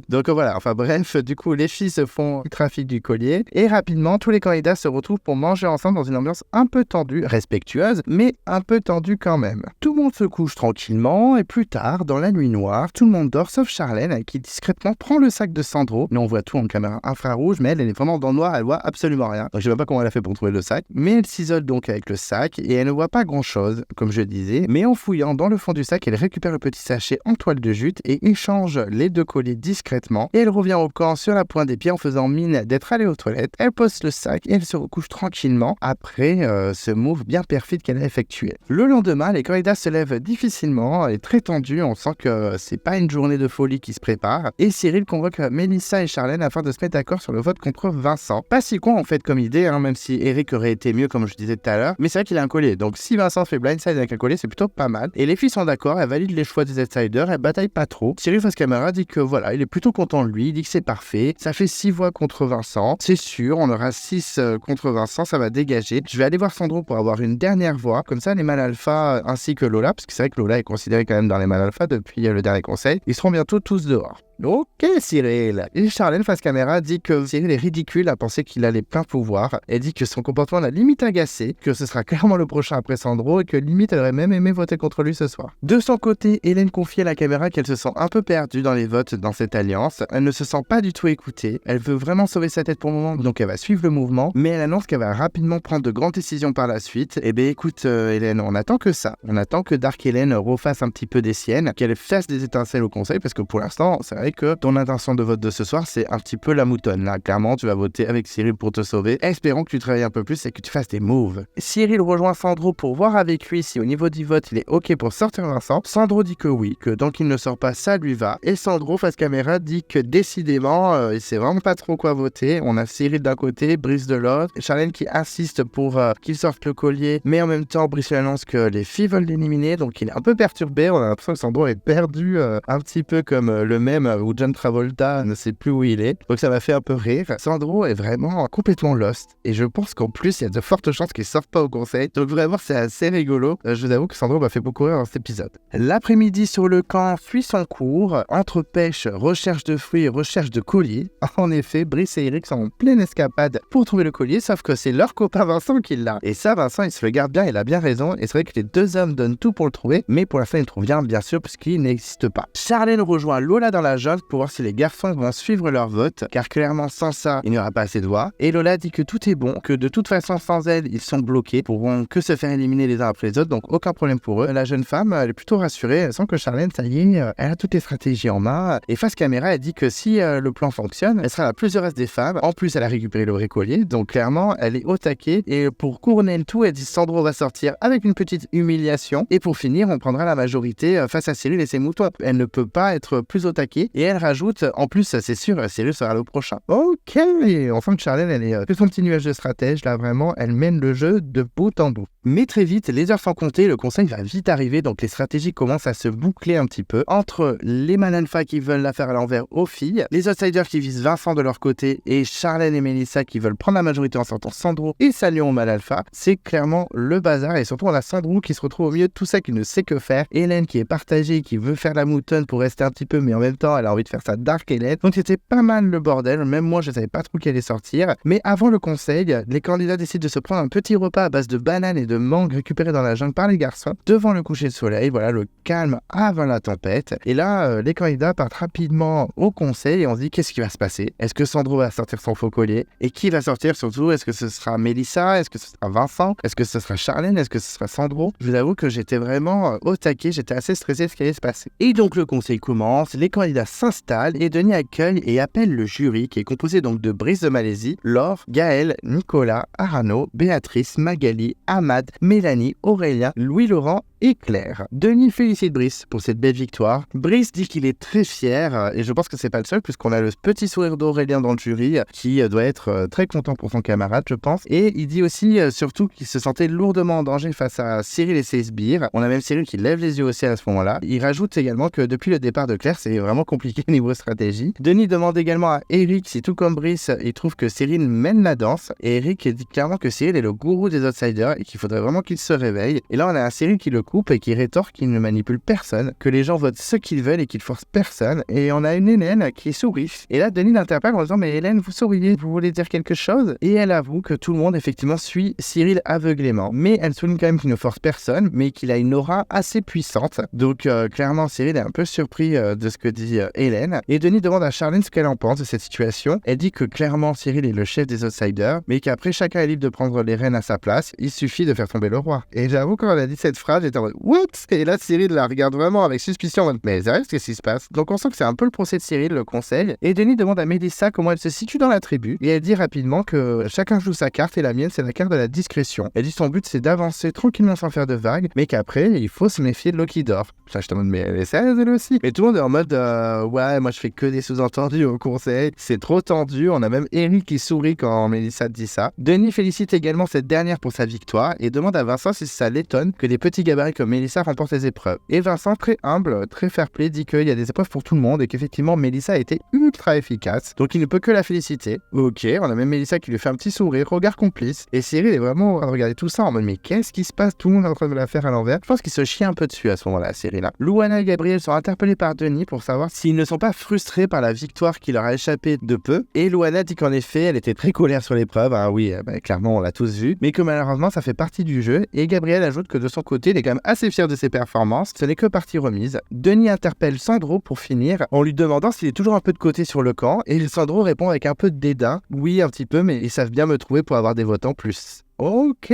Donc voilà, enfin bref, du coup les filles se font le trafic du collier et rapidement tous les candidats se retrouvent pour manger ensemble dans une ambiance un peu tendue, respectueuse, mais un peu tendue quand même. Tout le monde se couche tranquillement et plus tard, dans la nuit noire, tout le monde dort sauf Charlène qui discrètement prend le sac de Sandro. Nous on voit tout en caméra infrarouge, mais elle est vraiment dans le noir, elle voit absolument rien. Donc je sais même pas comment elle a fait pour trouver le sac, mais elle s'isole donc avec le sac et elle ne voit pas grand chose, comme je disais, mais en fouillant dans le fond du sac, elle récupère le petit sachet en toile de jute et échange les deux colliers discrètement et elle revient au camp sur la pointe des pieds en faisant mine d'être allée aux toilettes. Elle pose le sac et elle se recouche tranquillement après ce move bien perfide qu'elle a effectué. Le lendemain, les candidats se lèvent difficilement et très tendus, on sent que c'est pas une journée de folie qui se prépare et Cyril convoque Mélissa et Charlène afin de se mettre d'accord sur le vote contre Vincent. Pas si con en fait comme idée, même si Eric aurait été mieux comme je disais tout à l'heure, mais c'est vrai qu'il a un collier, donc si Vincent fait blindside avec un collier, c'est plutôt pas mal. Et les filles sont d'accord, elles valident les choix des outsiders, elles bataillent pas trop. Cyril face caméra dit que voilà, il est plutôt content de lui, il dit que c'est parfait. Ça fait 6 voix contre Vincent, c'est sûr, on aura 6 contre Vincent, ça va dégager. Je vais aller voir Sandro pour avoir une dernière voix, comme ça les mâles alpha ainsi que Lola, parce que c'est vrai que Lola est considérée quand même dans les mâles alpha depuis le dernier conseil, ils seront bientôt tous dehors. Ok Cyril. Et Charlène face caméra dit que Cyril est ridicule à penser qu'il a les pleins pouvoirs. Elle dit que son comportement l'a limite agacé, que ce sera clairement le prochain après Sandro et que limite elle aurait même aimé voter contre lui ce soir. De son côté, Hélène confie à la caméra qu'elle se sent un peu perdue dans les votes dans cette alliance. Elle ne se sent pas du tout écoutée. Elle veut vraiment sauver sa tête pour le moment, donc elle va suivre le mouvement, mais elle annonce qu'elle va rapidement prendre de grandes décisions par la suite. Eh bien écoute Hélène, on attend que ça. On attend que Dark Hélène refasse un petit peu des siennes, qu'elle fasse des étincelles au conseil, parce que pour l'instant, c'est vrai que ton intention de vote de ce soir, c'est un petit peu la moutonne. Là, clairement, tu vas voter avec Cyril pour te sauver. Espérons que tu travailles un peu plus et que tu fasses des moves. Cyril rejoint Sandro pour voir avec lui si au niveau du vote, il est ok pour sortir Vincent. Sandro dit que oui, que tant qu'il ne sort pas, ça lui va. Et Sandro, face caméra, dit que décidément, il sait vraiment pas trop quoi voter. On a Cyril d'un côté, Brice de l'autre. Charlène qui insiste pour qu'il sorte le collier, mais en même temps, Brice lui annonce que les filles veulent l'éliminer, donc il est un peu perturbé. On a l'impression que Sandro est perdu, un petit peu comme le mème où John Travolta ne sait plus où il est. Donc ça m'a fait un peu rire. Sandro est vraiment complètement lost. Et je pense qu'en plus, il y a de fortes chances qu'il ne sorte pas au conseil. Donc vraiment, c'est assez rigolo. Je vous avoue que Sandro m'a fait beaucoup rire dans cet épisode. L'après-midi sur le camp suit son cours. Entre pêche, recherche de fruits, recherche de colliers. En effet, Brice et Eric sont en pleine escapade pour trouver le collier, sauf que c'est leur copain Vincent qui l'a. Et ça, Vincent, il se le garde bien, il a bien raison. Et c'est vrai que les deux hommes donnent tout pour le trouver, mais pour la fin, il le trouve bien sûr, puisqu'il n'existe pas. Charlène rejoint Lola dans la jungle pour voir si les garçons vont suivre leur vote, car clairement sans ça, il n'y aura pas assez de voix. Et Lola dit que tout est bon, que de toute façon sans elle, ils sont bloqués, pourront que se faire éliminer les uns après les autres, donc aucun problème pour eux. La jeune femme, elle est plutôt rassurée, elle sent que Charlène, ça y est, elle a toutes les stratégies en main. Et face caméra, elle dit que si le plan fonctionne, elle sera la plus heureuse des femmes. En plus, elle a récupéré le vrai collier, donc clairement, elle est au taquet. Et pour couronner le tout, elle dit Sandro va sortir avec une petite humiliation. Et pour finir, on prendra la majorité face à Cyril et ses moutons. Elle ne peut pas être plus au taquet. Et elle rajoute, en plus, c'est sûr, Cyril sera le prochain. Ok, on sent que Charlène, elle est son petit nuage de stratège, là vraiment, elle mène le jeu de bout en bout. Mais très vite, les heures sans compter, le conseil va vite arriver, donc les stratégies commencent à se boucler un petit peu. Entre les Malanfa qui veulent la faire à l'envers aux filles, les outsiders qui visent Vincent de leur côté, et Charlène et Mélissa qui veulent prendre la majorité en sortant Sandro et Salion au Malalpha, c'est clairement le bazar, et surtout on a Sandro qui se retrouve au milieu de tout ça, qui ne sait que faire, Hélène qui est partagée, qui veut faire la moutonne pour rester un petit peu, mais en même temps elle a envie de faire sa Dark Hélène, donc c'était pas mal le bordel, même moi je savais pas trop qui allait sortir, mais avant le conseil, les candidats décident de se prendre un petit repas à base de bananes et de mangue récupéré dans la jungle par les garçons, devant le coucher de soleil, voilà le calme avant la tempête, et là les candidats partent rapidement au conseil et on se dit qu'est-ce qui va se passer, est-ce que Sandro va sortir son faux collier, et qui va sortir surtout, est-ce que ce sera Mélissa, est-ce que ce sera Vincent, est-ce que ce sera Charlène, est-ce que ce sera Sandro? Je vous avoue que j'étais vraiment au taquet, j'étais assez stressé de ce qui allait se passer. Et donc le conseil commence, les candidats s'installent et Denis accueille et appelle le jury qui est composé donc de Brice de Malaisie, Laure, Gaël, Nicolas, Arano, Béatrice, Magali, Ahmad, Mélanie, Aurélien, Louis-Laurent et Claire. Denis félicite Brice pour cette belle victoire. Brice dit qu'il est très fier et je pense que c'est pas le seul puisqu'on a le petit sourire d'Aurélien dans le jury qui doit être très content pour son camarade je pense. Et il dit aussi surtout qu'il se sentait lourdement en danger face à Cyril et ses sbires. On a même Cyril qui lève les yeux aussi à ce moment-là. Il rajoute également que depuis le départ de Claire c'est vraiment compliqué niveau stratégie. Denis demande également à Eric si tout comme Brice il trouve que Cyril mène la danse et Eric dit clairement que Cyril est le gourou des outsiders et qu'il faudrait vraiment qu'il se réveille. Et là on a un Cyril qui le coupe et qui rétorque qu'il ne manipule personne, que les gens votent ce qu'ils veulent et qu'il force personne. Et on a une Hélène qui sourit. Et là, Denis l'interpelle en disant mais Hélène, vous souriez, vous voulez dire quelque chose? Et elle avoue que tout le monde effectivement suit Cyril aveuglément. Mais elle souligne quand même qu'il ne force personne, mais qu'il a une aura assez puissante. Donc clairement, Cyril est un peu surpris de ce que dit Hélène. Et Denis demande à Charlène ce qu'elle en pense de cette situation. Elle dit que clairement Cyril est le chef des outsiders, mais qu'après chacun est libre de prendre les rênes à sa place. Il suffit de faire tomber le roi. Et j'avoue quand elle a dit cette phrase, j'étais en mode what? Et là Cyril la regarde vraiment avec suspicion en mode mais sérieux, qu'est-ce qui se passe? Donc on sent que c'est un peu le procès de Cyril, le conseil. Et Denis demande à Mélissa comment elle se situe dans la tribu. Et elle dit rapidement que chacun joue sa carte et la mienne c'est la carte de la discrétion. Elle dit son but c'est d'avancer tranquillement sans faire de vagues, mais qu'après il faut se méfier de Loki d'or. Ça je te demande mais elle est sérieuse elle aussi? Mais tout le monde est en mode ouais moi je fais que des sous-entendus au conseil. C'est trop tendu. On a même Eric qui sourit quand Mélissa dit ça. Denis félicite également cette dernière pour sa victoire et demande à Vincent si ça l'étonne que des petits gabarits déclarer que Mélissa remporte les épreuves. Et Vincent, très humble, très fair-play, dit qu'il y a des épreuves pour tout le monde et qu'effectivement Mélissa a été ultra efficace. Donc il ne peut que la féliciter. Ok, on a même Mélissa qui lui fait un petit sourire, regard complice. Et Cyril est vraiment en train de regarder tout ça en mode mais qu'est-ce qui se passe? Tout le monde est en train de la faire à l'envers. Je pense qu'il se chie un peu dessus à ce moment-là, Cyril. Louana et Gabriel sont interpellés par Denis pour savoir s'ils ne sont pas frustrés par la victoire qui leur a échappé de peu. Et Louana dit qu'en effet, elle était très colère sur l'épreuve. Oui, clairement, on l'a tous vu. Mais que malheureusement, ça fait partie du jeu. Et Gabriel ajoute que de son côté, il est quand même assez fier de ses performances. Ce n'est que partie remise. Denis interpelle Sandro pour finir en lui demandant s'il est toujours un peu de côté sur le camp. Et Sandro répond avec un peu de dédain. Oui, un petit peu, mais ils savent bien me trouver pour avoir des votants plus. Ok,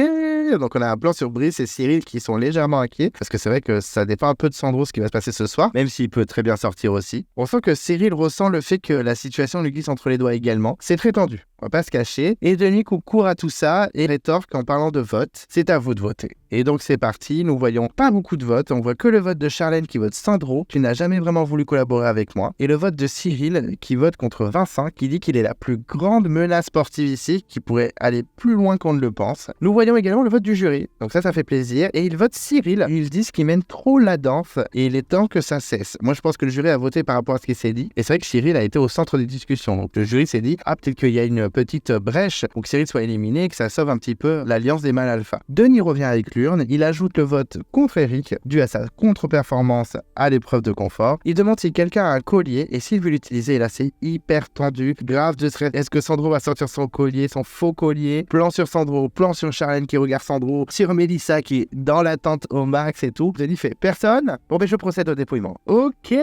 donc on a un plan sur Brice et Cyril qui sont légèrement inquiets parce que c'est vrai que ça dépend un peu de Sandro ce qui va se passer ce soir, même s'il peut très bien sortir aussi. On sent que Cyril ressent le fait que la situation lui glisse entre les doigts également. C'est très tendu, on va pas se cacher. Et Denis coupe court à tout ça et rétorque en parlant de vote, c'est à vous de voter. Et donc c'est parti, nous voyons pas beaucoup de votes, on voit que le vote de Charlène qui vote Sandro, qui n'a jamais vraiment voulu collaborer avec moi, et le vote de Cyril qui vote contre Vincent, qui dit qu'il est la plus grande menace sportive ici, qui pourrait aller plus loin qu'on ne le pense. Nous voyons également le vote du jury, donc ça fait plaisir, et ils votent Cyril, ils disent qu'il mène trop la danse, et il est temps que ça cesse. Moi je pense que le jury a voté par rapport à ce qui s'est dit, et c'est vrai que Cyril a été au centre des discussions, donc le jury s'est dit, peut-être qu'il y a une petite brèche pour que Cyril soit éliminé, et que ça sauve un petit peu l'alliance des mâles alpha. Denis revient avec l'urne, il ajoute le vote contre Eric, dû à sa contre-performance à l'épreuve de confort, il demande si quelqu'un a un collier, et s'il veut l'utiliser, et là c'est hyper tendu, grave de stress, est-ce que Sandro va sortir son collier, son faux collier, plan sur Sandro, plan sur Charlène qui regarde Sandro, sur Mélissa qui est dans l'attente au max et tout. Denis fait personne. Bon ben je procède au dépouillement. Ok.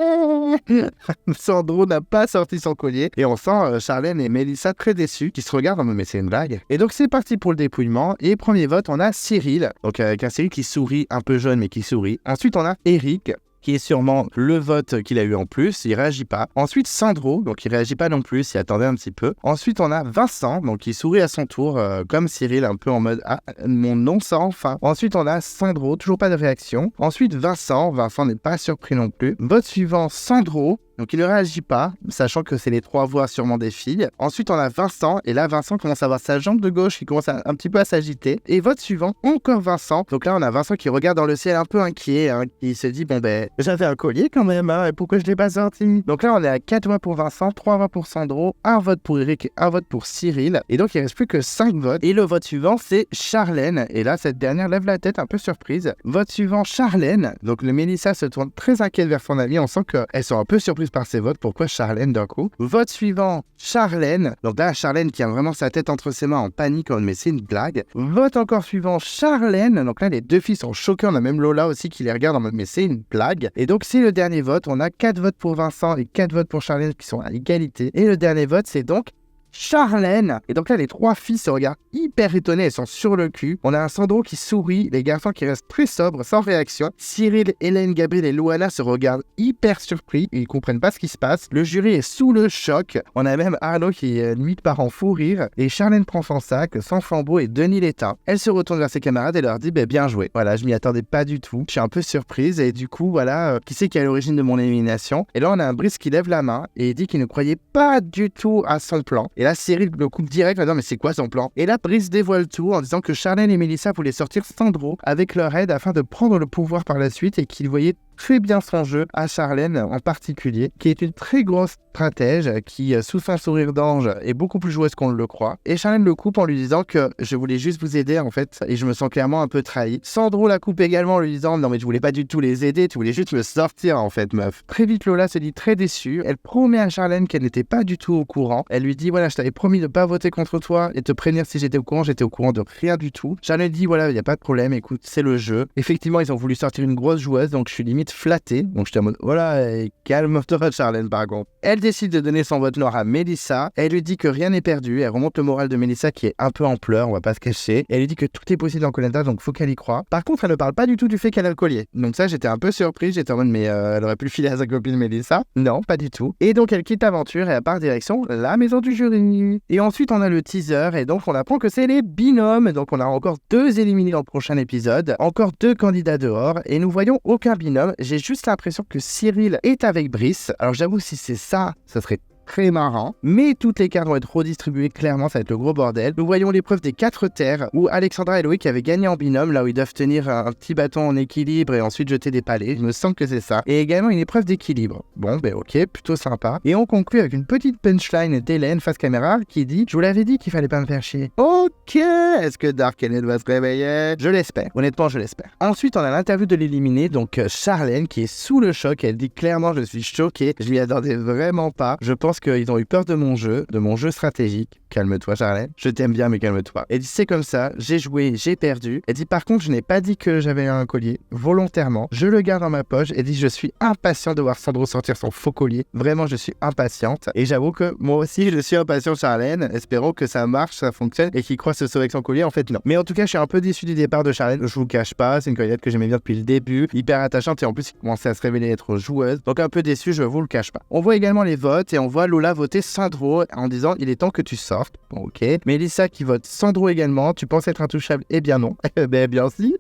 Sandro n'a pas sorti son collier et on sent Charlène et Mélissa très déçus qui se regardent mais c'est une blague. Et donc c'est parti pour le dépouillement et premier vote on a Cyril, donc avec un Cyril qui sourit, un peu jeune mais qui sourit. Ensuite on a Eric, qui est sûrement le vote qu'il a eu en plus, il réagit pas. Ensuite, Sandro, donc il réagit pas non plus, il attendait un petit peu. Ensuite, on a Vincent, donc il sourit à son tour, comme Cyril, un peu en mode « Ah, mon nom sort enfin ». Ensuite, on a Sandro, toujours pas de réaction. Ensuite, Vincent n'est pas surpris non plus. Vote suivant, Sandro. Donc il ne réagit pas, sachant que c'est les trois voix sûrement des filles. Ensuite on a Vincent, et là Vincent commence à avoir sa jambe de gauche qui commence un petit peu à s'agiter. Et vote suivant, encore Vincent. Donc là on a Vincent qui regarde dans le ciel un peu inquiet, qui se dit bon ben j'avais un collier quand même, et pourquoi je l'ai pas sorti? Donc là on est à 4 voix pour Vincent, 3 voix pour Sandro, 1 vote pour Eric et 1 vote pour Cyril. Et donc il reste plus que 5 votes. Et le vote suivant c'est Charlène. Et là cette dernière lève la tête un peu surprise. Vote suivant Charlène. Donc le Mélissa se tourne très inquiète vers son ami, on sent qu'elles sont un peu surprises par ses votes. Pourquoi Charlène d'un coup? Vote suivant, Charlène. Donc là, Charlène qui a vraiment sa tête entre ses mains en panique, mais c'est une blague. Vote encore suivant, Charlène. Donc là, les deux filles sont choquées. On a même Lola aussi qui les regarde en mode mais c'est une blague. Et donc, c'est le dernier vote. On a 4 votes pour Vincent et 4 votes pour Charlène qui sont à égalité. Et le dernier vote, c'est donc Charlène. Et donc là, les trois filles se regardent hyper étonnées, elles sont sur le cul. On a un Sandro qui sourit, les garçons qui restent très sobres, sans réaction. Cyril, Hélène, Gabriel et Louana se regardent hyper surpris, ils comprennent pas ce qui se passe. Le jury est sous le choc. On a même Arnaud qui limite part en fou rire. Et Charlène prend son sac, sans flambeau et Denis l'éteint. Elle se retourne vers ses camarades et leur dit bien joué. Voilà, je m'y attendais pas du tout. Je suis un peu surprise et du coup, voilà, qui c'est qui est à l'origine de mon élimination? Et là, on a un Brice qui lève la main et dit qu'il ne croyait pas du tout à son plan. Et là, Cyril le coupe direct, non mais c'est quoi son plan? Et là, Brice dévoile tout en disant que Charlène et Mélissa voulaient sortir Sandro avec leur aide afin de prendre le pouvoir par la suite et qu'ils voyaient très bien son jeu à Charlène en particulier, qui est une très grosse stratège qui, sous son sourire d'ange, est beaucoup plus joueuse qu'on le croit. Et Charlène le coupe en lui disant que je voulais juste vous aider en fait, et je me sens clairement un peu trahi. Sandro la coupe également en lui disant non mais je voulais pas du tout les aider, tu voulais juste me sortir en fait meuf. Très vite Lola se dit très déçue, elle promet à Charlène qu'elle n'était pas du tout au courant. Elle lui dit voilà je t'avais promis de pas voter contre toi et te prévenir si j'étais au courant de rien du tout. Charlène dit voilà il y a pas de problème, écoute c'est le jeu. Effectivement ils ont voulu sortir une grosse joueuse donc je suis limite flatté, donc j'étais en mode voilà calme-toi Charlène par contre. Elle décide de donner son vote noir à Mélissa, elle lui dit que rien n'est perdu, elle remonte le moral de Mélissa qui est un peu en pleurs, on va pas se cacher, elle lui dit que tout est possible dans Koh-Lanta donc faut qu'elle y croie. Par contre elle ne parle pas du tout du fait qu'elle a le collier, donc ça j'étais un peu surpris, j'étais en mode mais elle aurait pu le filer à sa copine Mélissa, non pas du tout, et donc elle quitte l'aventure et elle part direction la maison du jury. Et ensuite on a le teaser et donc on apprend que c'est les binômes, donc on a encore 2 éliminés dans le prochain épisode, encore 2 candidats dehors et nous voyons aucun binôme. J'ai juste l'impression que Cyril est avec Brice. Alors j'avoue si c'est ça, ça serait très marrant. Mais toutes les cartes vont être redistribuées, clairement, ça va être le gros bordel. Nous voyons l'épreuve des 4 terres, où Alexandra et Loïc avaient gagné en binôme, là où ils doivent tenir un petit bâton en équilibre et ensuite jeter des palets. Il me semble que c'est ça. Et également une épreuve d'équilibre. Bon, ok, plutôt sympa. Et on conclut avec une petite punchline d'Hélène face caméra qui dit « Je vous l'avais dit qu'il fallait pas me faire chier. » Ok, est-ce que Dark Hélène va se réveiller? Je l'espère, honnêtement je l'espère. Ensuite, on a l'interview de l'éliminée, donc Charlène qui est sous le choc. Elle dit clairement « Je suis choquée, je m'y attendais vraiment pas. Je pense qu'ils ont eu peur de mon jeu stratégique. » Calme-toi Charlène, je t'aime bien mais calme-toi. Elle dit c'est comme ça, j'ai joué, j'ai perdu. Elle dit par contre je n'ai pas dit que j'avais un collier, volontairement, je le garde dans ma poche. Elle dit je suis impatient de voir Sandro sortir son faux collier, vraiment je suis impatiente. Et j'avoue que moi aussi je suis impatient Charlène, espérons que ça marche, ça fonctionne et qu'il croit se sauver avec son collier, en fait non. Mais en tout cas je suis un peu déçu du départ de Charlène, je vous le cache pas, c'est une candidate que j'aimais bien depuis le début, hyper attachante et en plus il commençait à se révéler être joueuse, donc un peu déçu, je vous le cache pas. On voit également les votes et on voit Lola voter Sandro en disant il est temps que tu sortes. Bon ok, Mélissa qui vote Sandro également, tu penses être intouchable? Eh bien non, ben bien si.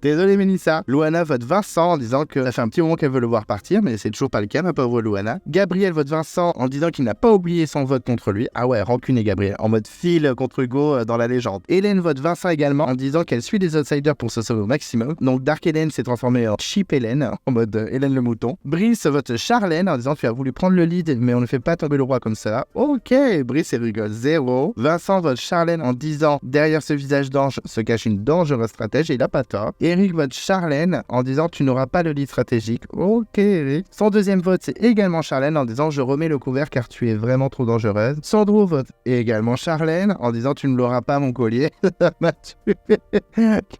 Désolé Mélissa. Louana vote Vincent en disant que ça fait un petit moment qu'elle veut le voir partir, mais c'est toujours pas le cas ma pauvre Louana. Gabriel vote Vincent en disant qu'il n'a pas oublié son vote contre lui. Ah ouais, rancuné Gabriel, en mode Phil contre Hugo dans la légende. Hélène vote Vincent également en disant qu'elle suit les outsiders pour se sauver au maximum. Donc Dark Hélène s'est transformée en Cheap Hélène, en mode Hélène le mouton. Brice vote Charlène en disant tu as voulu prendre le lead mais on ne fait pas tomber le roi comme ça. Ok, Brice rigole 0. Vincent vote Charlène en disant derrière ce visage d'ange se cache une dangereuse stratège et il a pas tort. Eric vote Charlène en disant tu n'auras pas le lead stratégique. Ok Eric. Son deuxième vote c'est également Charlène en disant je remets le couvert car tu es vraiment trop dangereuse. Sandro vote également Charlène en disant tu ne l'auras pas mon collier. Ça m'a tué.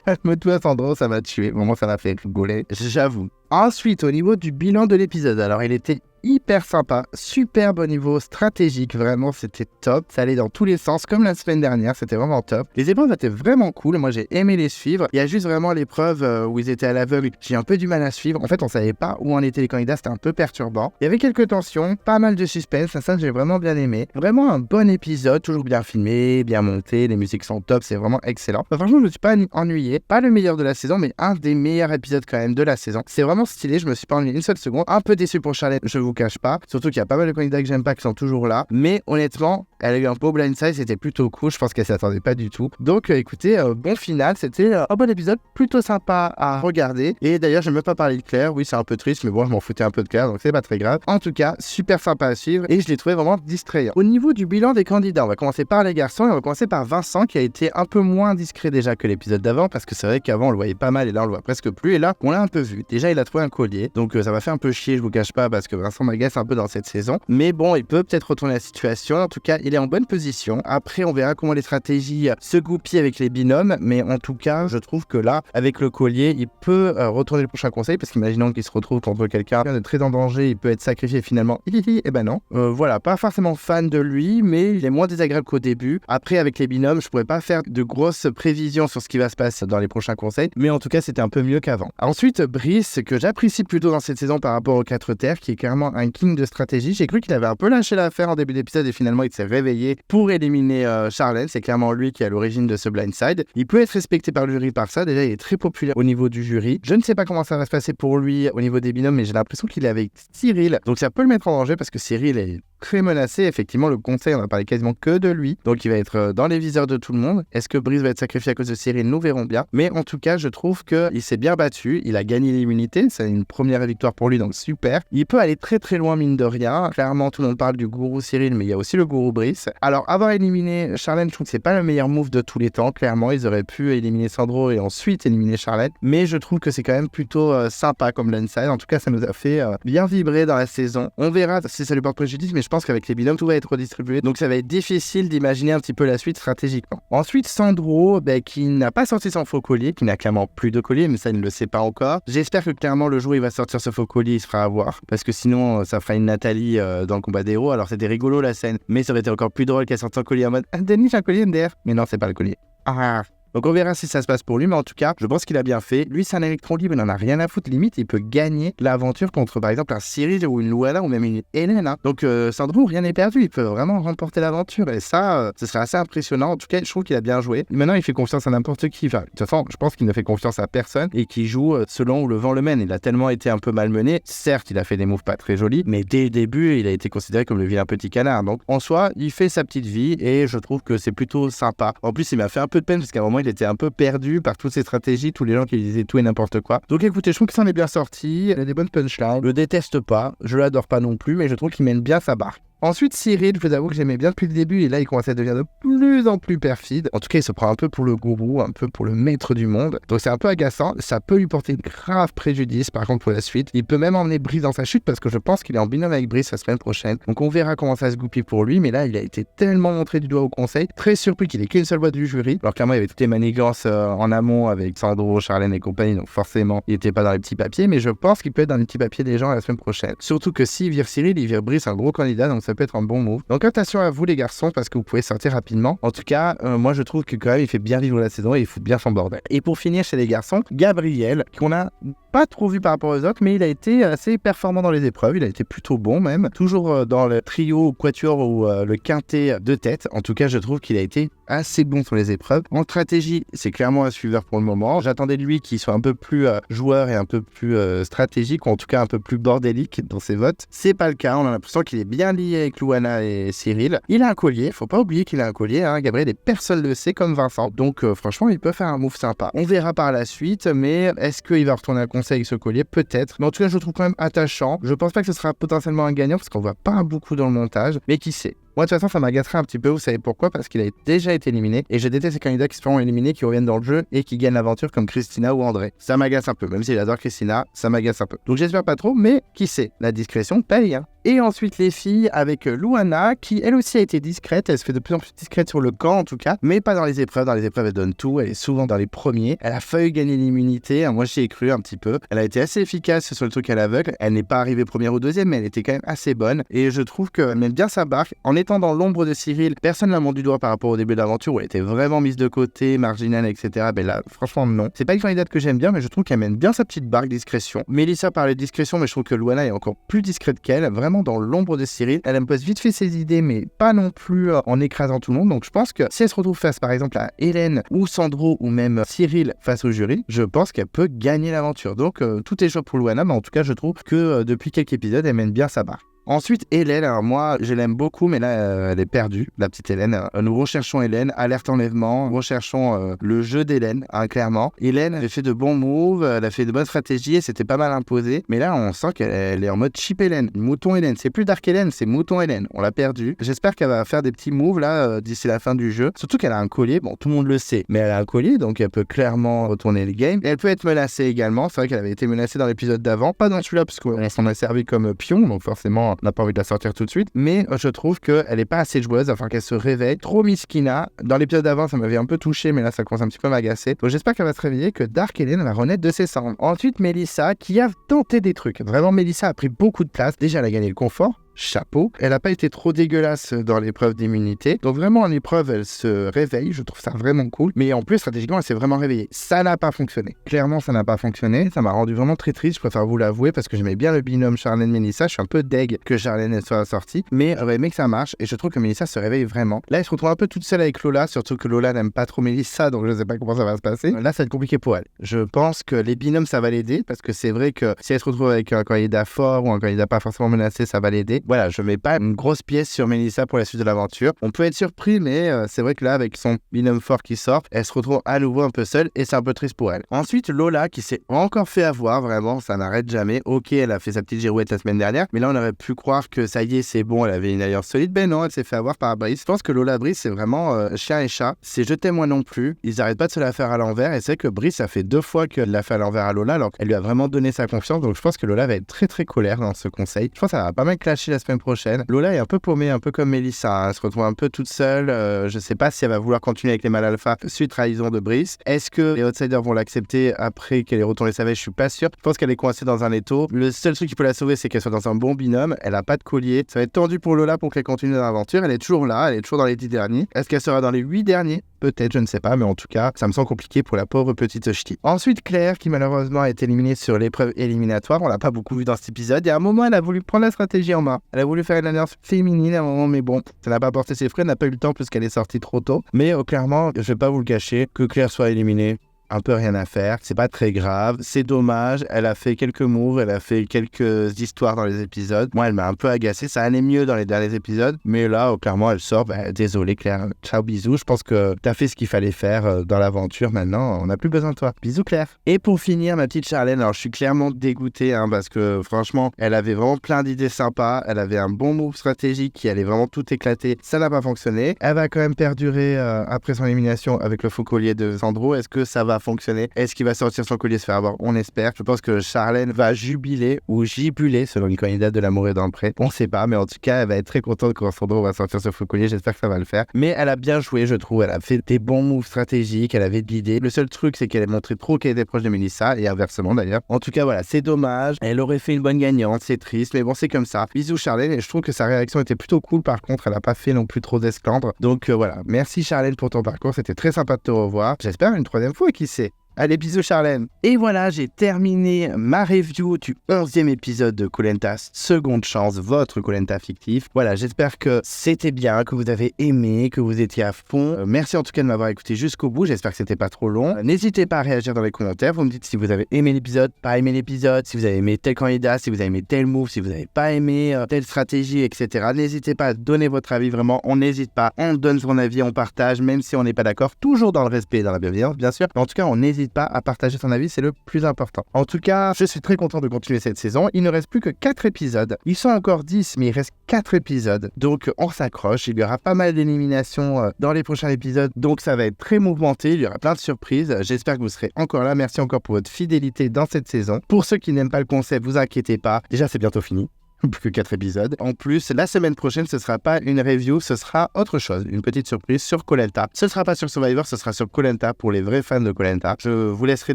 Calme-toi Sandro, ça m'a tué. Vraiment ça m'a fait rigoler, j'avoue. Ensuite, au niveau du bilan de l'épisode, alors il était hyper sympa, superbe au niveau stratégique, vraiment c'était top, ça allait dans tous les sens comme la semaine dernière, c'était vraiment top. Les épreuves étaient vraiment cool, moi j'ai aimé les suivre, il y a juste vraiment l'épreuve où ils étaient à l'aveugle, j'ai un peu du mal à suivre, en fait on savait pas où en étaient les candidats, c'était un peu perturbant. Il y avait quelques tensions, pas mal de suspense, ça j'ai vraiment bien aimé, vraiment un bon épisode, toujours bien filmé, bien monté, les musiques sont top, c'est vraiment excellent. Enfin, franchement je me suis pas ennuyé, pas le meilleur de la saison mais un des meilleurs épisodes quand même de la saison, c'est vraiment stylé, je me suis pas ennuyé une seule seconde, un peu déçu pour Charlotte, je vous cache pas, surtout qu'il y a pas mal de candidats que j'aime pas qui sont toujours là, mais honnêtement elle a eu un beau blindside, c'était plutôt cool, je pense qu'elle s'y attendait pas du tout, donc écoutez, bon final, c'était un bon épisode plutôt sympa à regarder, et d'ailleurs j'aime même pas parler de Claire, oui c'est un peu triste mais bon je m'en foutais un peu de Claire donc c'est pas très grave, en tout cas super sympa à suivre et je l'ai trouvé vraiment distrayant. Au niveau du bilan des candidats, on va commencer par les garçons et on va commencer par Vincent qui a été un peu moins discret déjà que l'épisode d'avant parce que c'est vrai qu'avant on le voyait pas mal et là on le voit presque plus et là on l'a un peu vu. Déjà il a trouvé un collier donc ça m'a fait un peu chier, je vous cache pas parce que Vincent m'agace un peu dans cette saison, mais bon il peut peut-être retourner la situation, en tout cas il est en bonne position. Après on verra comment les stratégies se goupillent avec les binômes, mais en tout cas je trouve que là avec le collier il peut retourner le prochain conseil parce qu'imaginons qu'il se retrouve contre quelqu'un de très en danger, il peut être sacrifié finalement, et ben non. Voilà, pas forcément fan de lui mais il est moins désagréable qu'au début. Après avec les binômes je pourrais pas faire de grosses prévisions sur ce qui va se passer dans les prochains conseils, mais en tout cas c'était un peu mieux qu'avant. Ensuite Brice que j'apprécie plutôt dans cette saison par rapport aux 4 terres, qui est clairement un king de stratégie. J'ai cru qu'il avait un peu lâché l'affaire en début d'épisode et finalement il s'est réveillé pour éliminer Charlène. C'est clairement lui qui est à l'origine de ce blindside. Il peut être respecté par le jury par ça, déjà il est très populaire au niveau du jury. Je ne sais pas comment ça va se passer pour lui au niveau des binômes, mais j'ai l'impression qu'il est avec Cyril, donc ça peut le mettre en danger parce que Cyril est très menacé. Effectivement le conseil on va parler quasiment que de lui, donc il va être dans les viseurs de tout le monde. Est-ce que Brice va être sacrifié à cause de Cyril? Nous verrons bien, mais en tout cas je trouve qu'il s'est bien battu, il a gagné l'immunité, c'est une première victoire pour lui donc super. Il peut aller très très loin mine de rien, clairement tout le monde parle du gourou Cyril mais il y a aussi le gourou Brice. Alors avoir éliminé Charlène je trouve que c'est pas le meilleur move de tous les temps, clairement ils auraient pu éliminer Sandro et ensuite éliminer Charlène, mais je trouve que c'est quand même plutôt sympa comme blindside. En tout cas ça nous a fait bien vibrer dans la saison, on verra si ça lui porte préjudice, mais je pense qu'avec les binômes tout va être redistribué donc ça va être difficile d'imaginer un petit peu la suite stratégiquement. Ensuite Sandro qui n'a pas sorti son faux collier, qui n'a clairement plus de collier mais ça il ne le sait pas encore. J'espère que clairement le jour où il va sortir ce faux collier il se fera avoir parce que sinon ça fera une Nathalie dans le combat des héros. Alors c'était rigolo la scène mais ça aurait été encore plus drôle qu'elle sorte son collier en mode Denis j'ai un collier MDR, mais non c'est pas le collier. Ah Donc on verra si ça se passe pour lui, mais en tout cas, je pense qu'il a bien fait. Lui, c'est un électron libre, il n'en a rien à foutre. Limite, il peut gagner l'aventure contre, par exemple, un Cyril ou une Luana ou même une Hélène. Hein. Donc Sandro, rien n'est perdu. Il peut vraiment remporter l'aventure. Et ça, ce serait assez impressionnant. En tout cas, je trouve qu'il a bien joué. Maintenant, il fait confiance à n'importe qui. Enfin, de toute façon, je pense qu'il ne fait confiance à personne et qu'il joue selon où le vent le mène. Il a tellement été un peu malmené. Certes, il a fait des moves pas très jolis, mais dès le début, il a été considéré comme le vilain petit canard. Donc en soi, il fait sa petite vie et je trouve que c'est plutôt sympa. En plus, il m'a fait un peu de peine parce qu'à un moment, il était un peu perdu par toutes ses stratégies, tous les gens qui disaient tout et n'importe quoi. Donc écoutez, je trouve que ça en est bien sorti. Il a des bonnes punchlines. Je le déteste pas, je l'adore pas non plus, mais je trouve qu'il mène bien sa barque. Ensuite, Cyril, je vous avoue que j'aimais bien depuis le début et là, il commence à devenir de plus en plus perfide. En tout cas, il se prend un peu pour le gourou, un peu pour le maître du monde. Donc c'est un peu agaçant. Ça peut lui porter de graves préjudices, par contre, pour la suite. Il peut même emmener Brice dans sa chute parce que je pense qu'il est en binôme avec Brice la semaine prochaine. Donc on verra comment ça se goupille pour lui. Mais là, il a été tellement montré du doigt au conseil. Très surpris qu'il ait qu'une seule voix du jury. Alors clairement, il y avait toutes les manigances en amont avec Sandro, Charlène et compagnie. Donc forcément, il n'était pas dans les petits papiers. Mais je pense qu'il peut être dans les petits papiers des gens la semaine prochaine. Surtout que s'il vire Cyril, il vire Brice, un gros candidat. Donc ça peut être un bon move. Donc attention à vous les garçons parce que vous pouvez sortir rapidement. En tout cas, moi je trouve que quand même il fait bien vivre la saison et il fout bien son bordel. Et pour finir chez les garçons, Gabriel, qu'on a pas trop vu par rapport aux autres, mais il a été assez performant dans les épreuves, il a été plutôt bon même. Toujours dans le trio, quatuor ou le quintet de tête. En tout cas, je trouve qu'il a été assez bon sur les épreuves. En stratégie, c'est clairement un suiveur pour le moment. J'attendais de lui qu'il soit un peu plus joueur et un peu plus stratégique, ou en tout cas un peu plus bordélique dans ses votes. C'est pas le cas, on a l'impression qu'il est bien lié avec Luana et Cyril. Il a un collier, faut pas oublier qu'il a un collier, hein. Gabriel et personne le sait comme Vincent. Donc franchement, il peut faire un move sympa. On verra par la suite, mais est-ce qu'il va retourner à conseil avec ce collier? Peut-être. Mais en tout cas, je le trouve quand même attachant. Je pense pas que ce sera potentiellement un gagnant parce qu'on voit pas beaucoup dans le montage, mais qui sait. Moi, de toute façon, ça m'agacerait un petit peu, vous savez pourquoi? Parce qu'il a déjà été éliminé, et je déteste ces candidats qui se font éliminer, qui reviennent dans le jeu, et qui gagnent l'aventure comme Christina ou André. Ça m'agace un peu, même si j'adore Christina, ça m'agace un peu. Donc j'espère pas trop, mais qui sait? La discrétion paye, hein. Et ensuite les filles avec Luana, qui elle aussi a été discrète, elle se fait de plus en plus discrète sur le camp en tout cas, mais pas dans les épreuves. Dans les épreuves elle donne tout, elle est souvent dans les premiers, elle a failli gagner l'immunité, moi j'y ai cru un petit peu, elle a été assez efficace sur le truc à l'aveugle, elle n'est pas arrivée première ou deuxième, mais elle était quand même assez bonne, et je trouve qu'elle mène bien sa barque, en étant dans l'ombre de Cyril, personne ne l'a montré du doigt par rapport au début de l'aventure où elle était vraiment mise de côté, marginale, etc. Ben là, franchement non. C'est pas une candidate que j'aime bien, mais je trouve qu'elle mène bien sa petite barque discrétion. Mélissa parlait de discrétion, mais je trouve que Luana est encore plus discrète qu'elle, vraiment dans l'ombre de Cyril. Elle impose vite fait ses idées, mais pas non plus en écrasant tout le monde. Donc je pense que si elle se retrouve face par exemple à Hélène ou Sandro ou même Cyril face au jury, je pense qu'elle peut gagner l'aventure. Donc tout est chaud pour Luana, mais en tout cas je trouve que depuis quelques épisodes, elle mène bien sa barque. Ensuite, Hélène, alors moi, je l'aime beaucoup, mais là, elle est perdue, la petite Hélène. Nous recherchons Hélène, alerte enlèvement, recherchons le jeu d'Hélène, hein, clairement. Hélène avait fait de bons moves, elle a fait de bonnes stratégies, elle s'était pas mal imposée, mais là, on sent qu'elle est en mode cheap Hélène, mouton Hélène. C'est plus Dark Hélène, c'est mouton Hélène. On l'a perdue. J'espère qu'elle va faire des petits moves, là, d'ici la fin du jeu. Surtout qu'elle a un collier, bon, tout le monde le sait, mais elle a un collier, donc elle peut clairement retourner le game. Et elle peut être menacée également, c'est vrai qu'elle avait été menacée dans l'épisode d'avant, pas dans celui-là, parce qu'on s'en a servi comme pion, donc forcément, on n'a pas envie de la sortir tout de suite, mais je trouve qu'elle est pas assez joueuse, enfin qu'elle se réveille, trop miskina. Dans l'épisode d'avant, ça m'avait un peu touché, mais là, ça commence un petit peu à m'agacer. Donc j'espère qu'elle va se réveiller, que Dark Hélène va renaître de ses cendres. Ensuite, Mélissa, qui a tenté des trucs. Vraiment, Mélissa a pris beaucoup de place. Déjà, elle a gagné le confort. Chapeau. Elle n'a pas été trop dégueulasse dans l'épreuve d'immunité. Donc vraiment en épreuve, elle se réveille. Je trouve ça vraiment cool. Mais en plus, stratégiquement, elle s'est vraiment réveillée. Ça n'a pas fonctionné. Clairement, ça n'a pas fonctionné. Ça m'a rendu vraiment très triste. Je préfère vous l'avouer parce que j'aimais bien le binôme Charlène-Mélissa. Je suis un peu deg que Charlène soit sortie. Mais j'aurais aimé que ça marche. Et je trouve que Mélissa se réveille vraiment. Là, elle se retrouve un peu toute seule avec Lola. Surtout que Lola n'aime pas trop Mélissa. Donc je ne sais pas comment ça va se passer. Là, ça va être compliqué pour elle. Je pense que les binômes, ça va l'aider. Parce que c'est vrai que si elle se retrouve avec un candidat fort ou un candidat pas forcément menacé, ça va l'aider. Voilà, je mets pas une grosse pièce sur Mélissa pour la suite de l'aventure. On peut être surpris, mais c'est vrai que là, avec son binôme fort qui sort, elle se retrouve à nouveau un peu seule et c'est un peu triste pour elle. Ensuite, Lola qui s'est encore fait avoir, vraiment, ça n'arrête jamais. Ok, elle a fait sa petite girouette la semaine dernière, mais là, on aurait pu croire que ça y est, c'est bon, elle avait une alliance solide. Ben non, elle s'est fait avoir par Brice. Je pense que Lola Brice, c'est vraiment chien et chat. C'est je t'aime moi non plus. Ils n'arrêtent pas de se la faire à l'envers et c'est que Brice a fait 2 fois qu'elle l'a fait à l'envers à Lola, alors qu'elle lui a vraiment donné sa confiance. Donc je pense que Lola va être très très colère dans ce conseil. Je pense que ça va pas mal clasher la semaine prochaine. Lola est un peu paumée, un peu comme Mélissa, hein. Elle se retrouve un peu toute seule. Je sais pas si elle va vouloir continuer avec les mâles alpha suite trahison de Brice. Est-ce que les outsiders vont l'accepter après qu'elle ait retourné sa veste? Je suis pas sûr. Je pense qu'elle est coincée dans un étau. Le seul truc qui peut la sauver, c'est qu'elle soit dans un bon binôme. Elle a pas de collier. Ça va être tendu pour Lola pour qu'elle continue dans l'aventure. Elle est toujours là. Elle est toujours dans les 10 derniers. Est-ce qu'elle sera dans les 8 derniers? peut-être, je ne sais pas, mais en tout cas, ça me semble compliqué pour la pauvre petite ch'ti. Ensuite, Claire, qui malheureusement a été éliminée sur l'épreuve éliminatoire, on l'a pas beaucoup vu dans cet épisode, et à un moment, elle a voulu prendre la stratégie en main. Elle a voulu faire une alliance féminine à un moment, mais bon, ça n'a pas porté ses fruits, elle n'a pas eu le temps puisqu'elle est sortie trop tôt. Mais clairement, je vais pas vous le cacher, que Claire soit éliminée, un peu rien à faire, c'est pas très grave, c'est dommage, elle a fait quelques moves, elle a fait quelques histoires dans les épisodes. Moi, elle m'a un peu agacé, ça allait mieux dans les derniers épisodes, mais là, clairement, elle sort, désolé Claire, ciao, bisous, je pense que t'as fait ce qu'il fallait faire dans l'aventure, maintenant, on n'a plus besoin de toi. Bisous Claire. Et pour finir, ma petite Charlène, alors je suis clairement dégoûté, parce que franchement, elle avait vraiment plein d'idées sympas, elle avait un bon move stratégique qui allait vraiment tout éclater, ça n'a pas fonctionné. Elle va quand même perdurer après son élimination avec le faux collier de Sandro. Est-ce que ça va fonctionner? Est-ce qu'il va sortir son collier se faire avoir? On espère. Je pense que Charlène va jubiler ou gibuler selon une candidate de l'amour et dans le pré. On sait pas, mais en tout cas, elle va être très contente quand Sandro va sortir ce faux collier. J'espère que ça va le faire. Mais elle a bien joué, je trouve. Elle a fait des bons moves stratégiques. Elle avait de l'idée. Le seul truc, c'est qu'elle a montré trop qu'elle était proche de Mélissa et inversement d'ailleurs. En tout cas, voilà, c'est dommage. Elle aurait fait une bonne gagnante. C'est triste, mais bon, c'est comme ça. Bisous Charlène. Et je trouve que sa réaction était plutôt cool. Par contre, elle a pas fait non plus trop d'esclandre. Donc voilà. Merci Charlène pour ton parcours. C'était très sympa de te revoir. J'espère une troisième fois, qui sait. Allez, bisous Charlène. Et voilà, j'ai terminé ma review du 11e épisode de Koh Lanta Seconde Chance, votre Koh Lanta fictif. Voilà, j'espère que c'était bien, que vous avez aimé, que vous étiez à fond. Merci en tout cas de m'avoir écouté jusqu'au bout, j'espère que c'était pas trop long. N'hésitez pas à réagir dans les commentaires, vous me dites si vous avez aimé l'épisode, pas aimé l'épisode, si vous avez aimé tel candidat, si vous avez aimé tel move, si vous n'avez pas aimé telle stratégie, etc. N'hésitez pas à donner votre avis, vraiment, on n'hésite pas, on donne son avis, on partage, même si on n'est pas d'accord, toujours dans le respect et dans la bienveillance, bien sûr. Mais en tout cas, on n'hésite pas à partager son avis, c'est le plus important. En tout cas, je suis très content de continuer cette saison. Il ne reste plus que 4 épisodes. Ils sont encore 10, mais il reste 4 épisodes. Donc, on s'accroche. Il y aura pas mal d'éliminations dans les prochains épisodes. Donc, ça va être très mouvementé. Il y aura plein de surprises. J'espère que vous serez encore là. Merci encore pour votre fidélité dans cette saison. Pour ceux qui n'aiment pas le concept, vous inquiétez pas. Déjà, c'est bientôt fini. Plus que 4 épisodes. En plus, la semaine prochaine, ce sera pas une review, ce sera autre chose, une petite surprise sur Koh Lanta. Ce sera pas sur Survivor, ce sera sur Koh Lanta pour les vrais fans de Koh Lanta. Je vous laisserai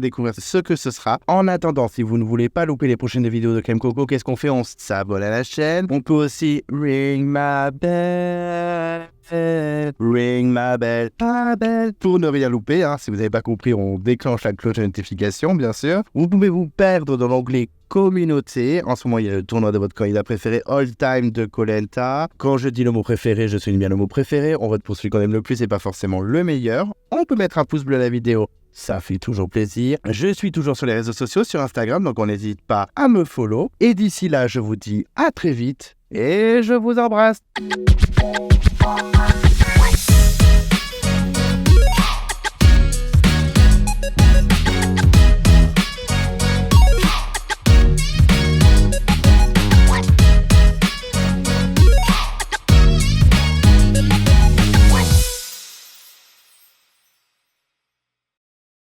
découvrir ce que ce sera. En attendant, si vous ne voulez pas louper les prochaines vidéos de Clem Coco, qu'est-ce qu'on fait? On s'abonne à la chaîne. On peut aussi ring my bell. Ring my bell, pour ne rien louper, si vous n'avez pas compris, on déclenche la cloche de notification, bien sûr. Vous pouvez vous perdre dans l'onglet communauté. En ce moment, il y a le tournoi de votre candidat préféré all time de Koh Lanta. Quand je dis le mot préféré, je souligne bien le mot préféré. On vote pour celui qu'on aime le plus et pas forcément le meilleur. On peut mettre un pouce bleu à la vidéo. Ça fait toujours plaisir. Je suis toujours sur les réseaux sociaux, sur Instagram, donc on n'hésite pas à me follow. Et d'ici là, je vous dis à très vite et je vous embrasse.